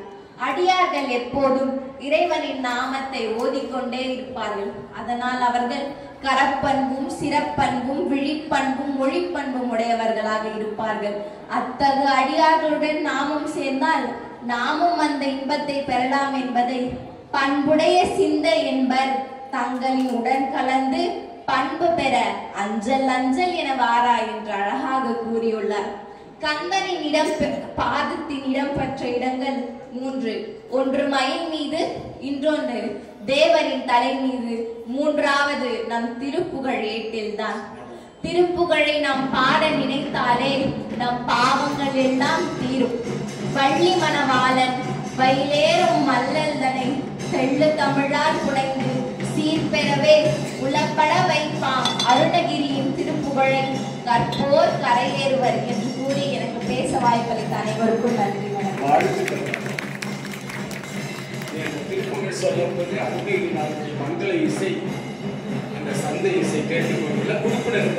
அடியார்கள் எப்போதும் இறைவனின் நாமத்தை ஓதிக்கொண்டே இருப்பார்கள். அதனால் அவர்கள் கரப்பண்பும் சிறப்பண்பும் விழிப்பண்பும் மொழிப்பண்பும் உடையவர்களாக இருப்பார்கள். அத்தகு அடியார்களுடன் நாமும் சேர்ந்தால் நாமும் அந்த இன்பத்தை பெறலாம் என்பதை பண்புடைய சிந்தை என்பர் தங்களின் உடன் கலந்து பண்பு பெற அஞ்சல் அஞ்சல் என வாரா என்று அழகாக கூறியுள்ளார். கந்தனின் பாதத்தின் இடம் பெற்ற இடங்கள் 3. ஒன்று மயில் மீது, இன்னொன்று தேவரின் தலை மீது, மூன்றாவது நம் திருப்புகழ் ஏட்டில்தான். திருப்புகழை நாம் பாட நினைத்தாலே நம் பாவங்கள் எல்லாம் தீரும். வள்ளி மணவாளன் வயலேறும் மல்லல்தனை தெள்ளு தமிழால் புனைந்து சீர்பெறவே உலப்பட வைப்பாம் அருணகிரியின் திருப்புகழை கற்போர் கரையேறுவர் என்று கூறி எனக்கு பேச வாய்ப்பளித்த அனைவருக்கும் நன்றி. வாழ்த்துக்கள். திருப்புகழ் சொல்லும்போது அருணகிரிநாதருடைய மங்கள இசை, அந்த சந்தை இசை கேட்டுக்கொண்டுள்ள உறுப்பினர்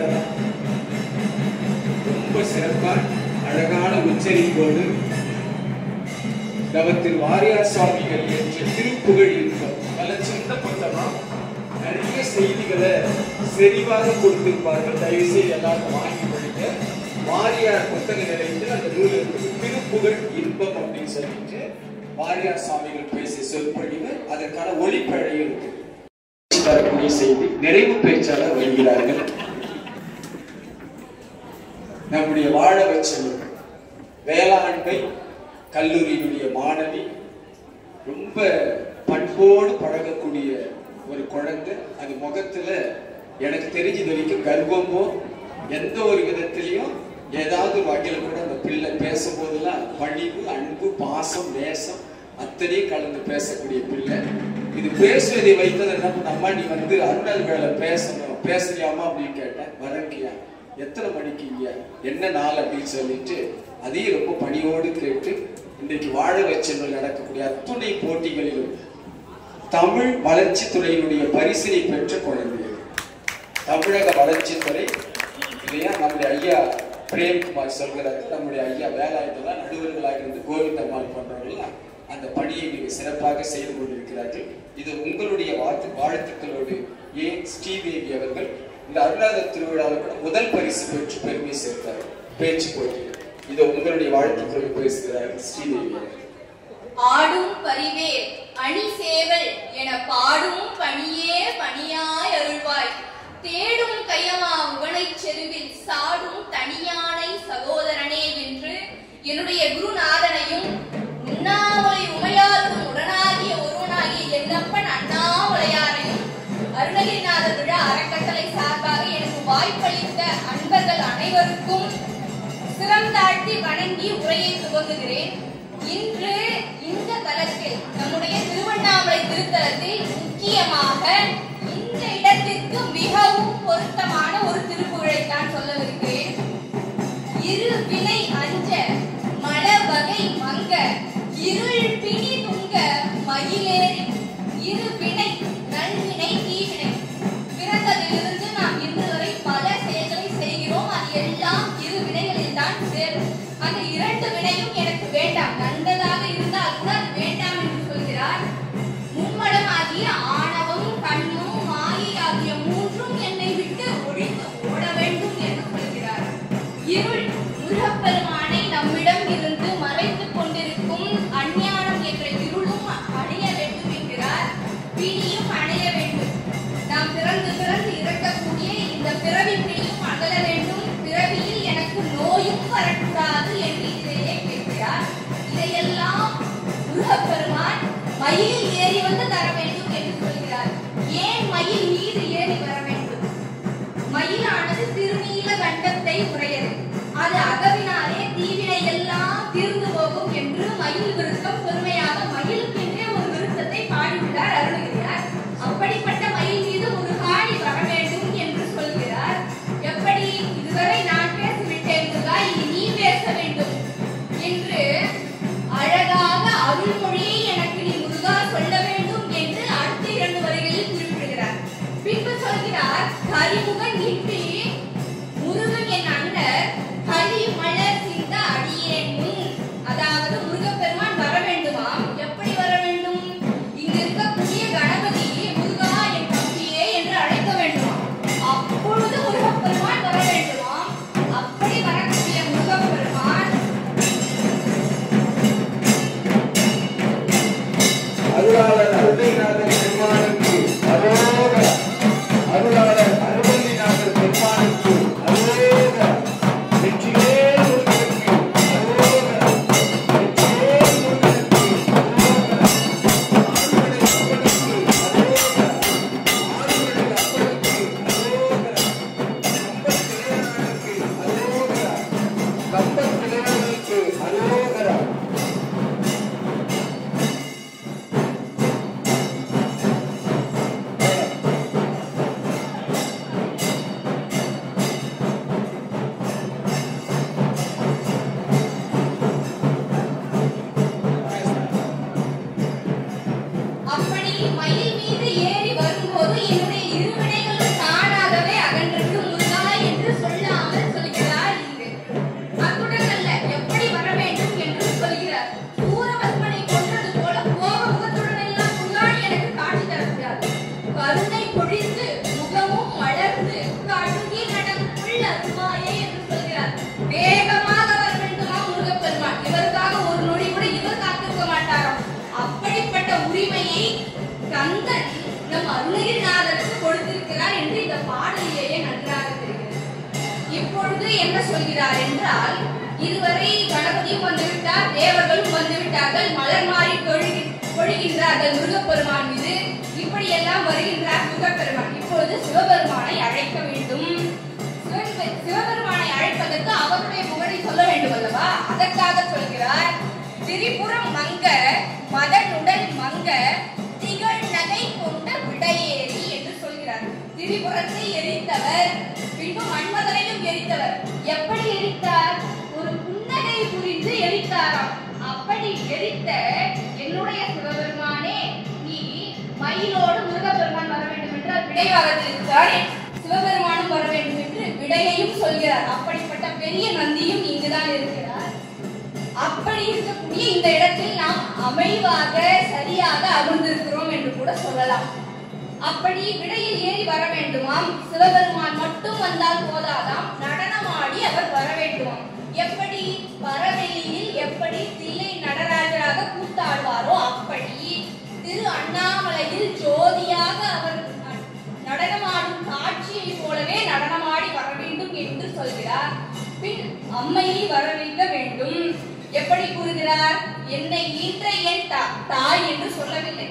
ரொம்ப சிறப்பா அழகான உச்சரிப்போடு நவத்தில் வாரியார் சுவாமிகள் என்ற திருப்புகழ் இருக்கும். நல்ல சின்ன புத்தகமா நிறைய செய்திகளை செறிவாக கொடுத்திருப்பார்கள். தயவு செய்து எல்லாரும் வாங்கி படிக்க. வாரியார் புத்தக நிலையத்தில் அந்த நூல் இருக்குது. திருப்புகழ் இன்பம் அப்படின்னு சொல்லிட்டு வாரியார் சுவாமிகள் பேசிய சொற்பொழிவு, அதற்கான ஒளிப்பழையில் தரக்கூடிய செய்தி. நிறைவு பேச்சாளர் வருகிறார்கள். நம்முடைய வாழ வச்ச வேளாண்மை கல்லூரியினுடைய மாணவி, ரொம்ப பண்போடு பழகக்கூடிய ஒரு குழந்தை. அது முகத்துல எனக்கு தெரிஞ்சது வரைக்கும் கர்வமோ எந்த ஒரு விதத்திலையும் ஏதாவது வகையில் கூட அந்த பிள்ளை பேசும்போதெல்லாம் பணிவு, அன்பு, பாசம், நேசம் அத்தனையும் கலந்து பேசக்கூடிய பிள்ளை. இது பேசுவதை வைத்தது என்ன, அம்மா நீ வந்து அருணாள் வேலை பேசணும், பேசுறியாமா அப்படின்னு கேட்டேன். வரங்கியா, எத்தனை மணிக்கு இங்க, என்ன நாள் அப்படின்னு சொல்லிட்டு அதையும் ரொம்ப பணியோடு கேட்டு இன்றைக்கு வாழ வச்சல் நடக்கக்கூடிய அத்துணை போட்டிகளிலும் தமிழ் வளர்ச்சித்துறையினுடைய பரிசினை பெற்ற குழந்தை. தமிழக வளர்ச்சித்துறை இல்லையா, நம்முடைய ஐயா பிரேம்குமார் சொல்கிறார், நம்முடைய ஐயா வேலாயுதெல்லாம் நடுவர்களாக இருந்து கோவிந்தம்மாள் போன்றவர்கள் அந்த பணியை மிக சிறப்பாக செய்து கொண்டிருக்கிறார்கள். இது உங்களுடைய வாழ்த்துக்களோடு ஏன் ஸ்ரீதேவி அவர்கள் இந்த அருணாதர் திருவிழாவில் கூட முதல் பரிசு பெற்று பெருமை சேர்த்தார் பேச்சு போட்டி. இது உங்களுடைய வாழ்த்துக்களை பேசுகிறார் ஸ்ரீதேவி. ஆடும் பரிவேல் அணி சேவல் என பாடும் பணியே பணியாய் அருள்வாய், தேடும் கையமா உவனை செருவில் சாடும் தனியானை சகோதரனே வென்று என்னுடைய குருநாதனையும் உண்ணாமலை உமையாளும் உடனாகிய ஒருவனாகிய எல்லப்பன் அண்ணாமலையாரையும் அருணகிரிநாத விழா அறக்கட்டளை சார்பாக எனக்கு வாய்ப்பளித்த அன்பர்கள் அனைவருக்கும் சிரம் தாழ்த்தி வணங்கி உரையை துவங்குகிறேன். இன்று இந்த தலத்தில், நம்முடைய திருவண்ணாமலை திருத்தலத்தில் முக்கியமாக இந்த இடத்திற்கு மிகவும் பொருத்தமான ஒரு திருப்புகழை தான் சொல்லவிருக்கிறேன். இரு வினை அஞ்ச மல வகை மங்க இருள் பிணி துங்க மயிலேறி, இரு வினை நல்வினை தீவினை, பிறந்ததிலிருந்து நாம் இன்று வரை பல செயல்களை செய்கிறோம். அது எல்லாம் இரு வினைகளில் தான் சேரும். அந்த இரண்டு வினையும் எனக்கு வேண்டாம், நல்லதாக இருந்தால் கூட அது வேண்டாம் என்று சொல்கிறார். மும்மடம் ஆகிய ஆணவம், கண்ணும், மாயை ஆகிய மூன்றும் என்னை விட்டு ஒழித்து ஓட வேண்டும் என்று சொல்கிறார். இருள், முருகப்பெருமானை நம்மிடம் இருந்து மறைத்துக் கொண்டிருக்கும் அஞ்ஞானம் என்ற இருளும் அணைய வேண்டும் என்கிறார். பிணியும் அணைய வேண்டும். நாம் பிறந்து பிறந்து இறக்கக்கூடிய இந்த பிறவி பிணியும் அகல வேண்டும். பிறவியில் எனக்கு நோயும் வரக்கூடாது என்று இதையே கேட்கிறார். இதையெல்லாம் முருகப்பெருமான் மயில் ஏறி வந்து தர வேண்டும் என்று சொல்கிறார். ஏன் மயில் மீது ஏறி வர வேண்டும்? மயிலானது திருநீல கண்டத்தை உடையது. அது அகவினாலே தீவினை எல்லாம் தீர்ந்து போகும் என்று மயில் விருத்தம் பெருமையாக மயிலுக்கென்றே ஒரு விருத்தத்தை பாடிவிட்டார் அருள்கிறார். அப்படிப்பட்ட மயில் மீது ஒரு காணி வர வேண்டும் என்று சொல்கிறார். எப்படி இதுவரை நான் பேசிவிட்டேன் முருகா, இனி நீ பேச வேண்டும் என்று அழகாக அருள்மொழியை எனக்கு நீ முருகா சொல்ல வேண்டும் என்று அடுத்த 2 வரிகளில் குறிப்பிடுகிறார். பின்பு சொல்கிறார், கரிமுகன் நீட்டி முருகன் என் அண்ணர் கலி மலர் சிந்த அடியேன் முன். அதாவது முருகப்பெருமான் வர வேண்டுமாம். எப்படி வர வேண்டும்? உரிமையை கந்தன் நம் அருணகிரிநாதருக்கு கொடுத்திருக்கிறார் என்று இந்த பாடலிலேயே நன்றாக தெரிகிறது. இப்பொழுது என்ன சொல்கிறார் என்றால், இதுவரை கணபதியும் வந்துவிட்டார், தேவர்களும் வந்துவிட்டார்கள், மலர் மாறி பொழிகின்றார்கள் முருகப்பெருமான் மீது, இப்படி எல்லாம் வருகின்றார் முருகப்பெருமான். இப்பொழுது சிவபெருமானை அழைக்க வேண்டும். சிவபெருமானை அழைப்பதற்கு அவருடைய புகழை சொல்ல வேண்டும் அல்லவா? அதற்காக சொல்கிறார், திரிபுரம் மங்க மதனுடன் மங்க திகழ் நகை கொண்ட விடையேறி என்று சொல்கிறார். திரிபுரத்தை எரித்தவர், பின்பு மன்மதனையும் எரித்தவர். எப்படி எரித்தார்? ஒரு புன்னகை புரிந்து எரித்தாராம். அப்படி எரித்த என்னுடைய சிவபெருமானே, நீ மயிலோடு முருகப்பெருமான் வர வேண்டும் என்றால் விடைவாகத்திற்கானே சிவபெருமானும் வர வேண்டும் என்று விடையையும் சொல்கிறார். அப்படிப்பட்ட பெரிய நந்தியும் இங்குதான் இருக்கிறார். அப்படி இருக்கக்கூடிய இந்த இடத்தில் நாம் அமைவாக சரியாக அமர்ந்திருக்கிறோம் என்று கூட சொல்லலாம். அப்படி விடையில் ஏறி வர வேண்டுமாம். சிவபெருமான் மட்டும் வந்தால் போதாதாம், நடனமாடி அவர் வர வேண்டுமாம். எப்படி பரவெளியில் எப்படி தில்லை நடராஜராக கூத்தாடுவாரோ அப்படி திரு அண்ணாமலையில் ஜோதியாக அவர் நடனமாடும் காட்சியை போலவே நடனமாடி வர வேண்டும் என்று சொல்கிறார். பின் அம்மையை வரவேற்க வேண்டும். எப்படி கூறுகிறார்? என்னை ஈன்ற என் தாய் என்று சொல்லவில்லை,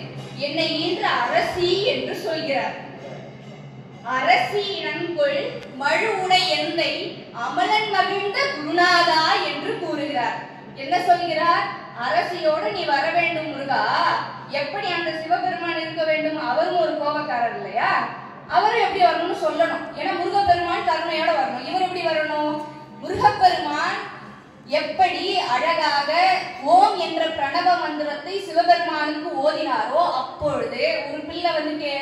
என்னை ஈன்ற அரசி என்று சொல்கிறார். அரசி நன்கொள் மழு உடை எந்தை அமலன் மகிழ்ந்த குருநாதா என்று கூறுகிறார். என்ன சொல்கிறார்? அரசியோடு நீ வர வேண்டும் முருகா. எப்படி அந்த சிவபெருமான் இருக்க வேண்டும்? அவரும் ஒரு கோபக்காரர் இல்லையா? அவரும் எப்படி வரணும்னு சொல்லணும். ஏன்னா முருகப்பெருமான் கருணையோட வரணும். இவர் எப்படி வரணும்? முருகப்பெருமான் எப்படி அழகாக ஓம் என்ற பிரணவ மந்திரத்தை சிவபெருமானுக்கு ஓதினாரோ, அப்பொழுது ஒரு பிள்ளை வந்து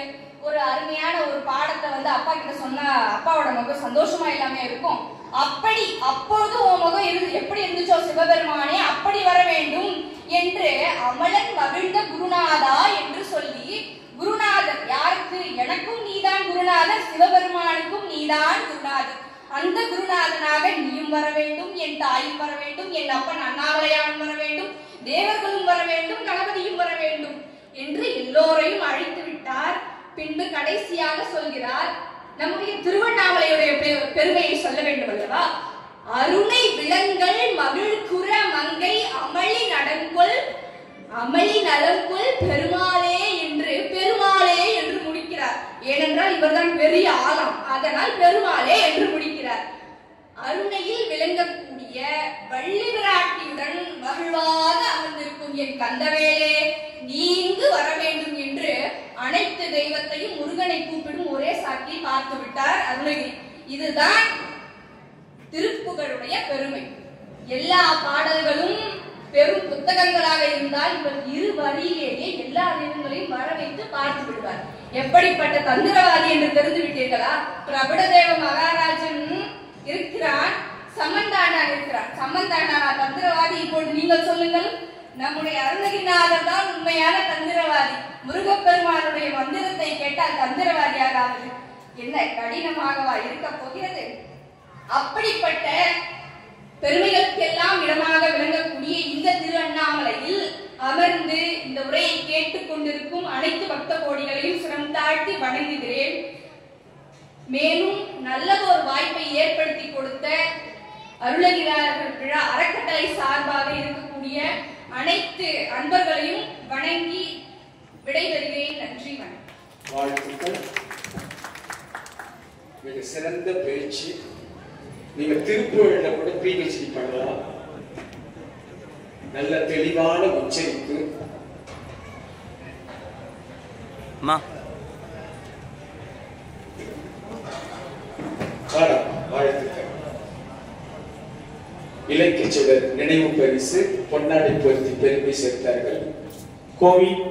ஒரு அருமையான ஒரு பாடத்தை வந்து அப்பா கிட்ட சொன்னா அப்பாவோட முகம் சந்தோஷமா இல்லாம இருக்கும். அப்படி அப்பொழுது உன் முகம் எப்படி இருந்துச்சோ சிவபெருமானே, அப்படி வர வேண்டும் என்று அமலன் மகிழ்ந்த குருநாதா என்று சொல்லி, குருநாதர் யாருக்கு? எனக்கும் நீதான் குருநாதர், சிவபெருமானுக்கும் நீதான் குருநாதர். அந்த குருநாதனாக நீயும் வர வேண்டும், என் தாயும் வர வேண்டும், என் அப்பன் அண்ணாமலையானும் வர வேண்டும், தேவர்களும் வர வேண்டும், கணபதியும் வர வேண்டும் என்று எல்லோரையும் அழைத்து விட்டார். பின்பு கடைசியாக சொல்கிறார், நம்முடைய திருவண்ணாமலையுடைய பெருமையை சொல்ல வேண்டும் அல்லவா? அருணை விலங்கல் மகிழ்குற மங்கை அமளி நடங்கொள் அமளி நலங்கொள் பெருமாளே என்று முடிக்கிறார். ஏனென்றால் இவர்தான் பெரிய ஆழம், அதனால் பெருமாளே என்று முடிக்கிறார். அருணையில் விளங்கக்கூடிய வள்ளி விராட்டியுடன் மகிழ்வாக அமர்ந்திருக்கும் என் கந்தவேலே, நீ இங்கு வர வேண்டும் என்று அனைத்து தெய்வத்தையும் முருகனை கூப்பிடும் ஒரே சாட்சி பார்த்து விட்டார் அருணகிரி. இதுதான் திருப்புகழுடைய பெருமை. எல்லா பாடல்களும் பெரும் புத்தகங்களாக இருந்தால் இவர் இரு வரியிலேயே எல்லா தெய்வங்களையும் வர வைத்து பார்த்து விடுவார். எப்படிப்பட்ட தந்திரவாதி என்று தெரிந்து விட்டீர்களா? பிரபுடதேவ மகாராஜன் இருக்கிறான், சமந்தாண்டான் இருக்கிறான். சமந்தாண்டா தந்திரவாதி. இப்போது நீங்கள் சொல்லுங்கள். நம்முடைய அருணகிரிநாதர் தான் உண்மையான தந்திரவாதி. முருகப்பெருமானுடைய மந்திரத்தை கேட்டால் தந்திரவாதியாகாது. என்ன கடினமாகவா இருக்க போகிறது? அப்படிப்பட்ட பெருமைகளுக்கெல்லாம் இடமாக விளங்கக்கூடிய இந்த திரு அண்ணாமலையில் அமர்ந்து இந்த உரையை கேட்டுக் கொண்டிருக்கும் அனைத்து பக்த கோடிகளையும் சிரம் தாழ்த்தி வணங்குகிறேன். மேலும் நல்லதொரு வாய்ப்பை ஏற்படுத்தி கொடுத்த அருணகிரிநாதர் விழா அறக்கட்டளை சார்பாக இருக்கக்கூடிய அனைத்து அன்பர்களையும் வணங்கி விடைபெறுகிறேன். நன்றி, வணக்கம். வாழ்த்துக்கள். மிக சிறந்த பேச்சு. நீங்க திருப்புகழ்ல கூட PhD பண்ணலாம். நல்ல தெளிவான உச்சரிப்பு. வாழ்த்துக்கள். இலக்கிய சுடர் நினைவு பரிசு பொன்னாடை பொருத்தி பெருமை சேர்த்தார்கள். கோவில்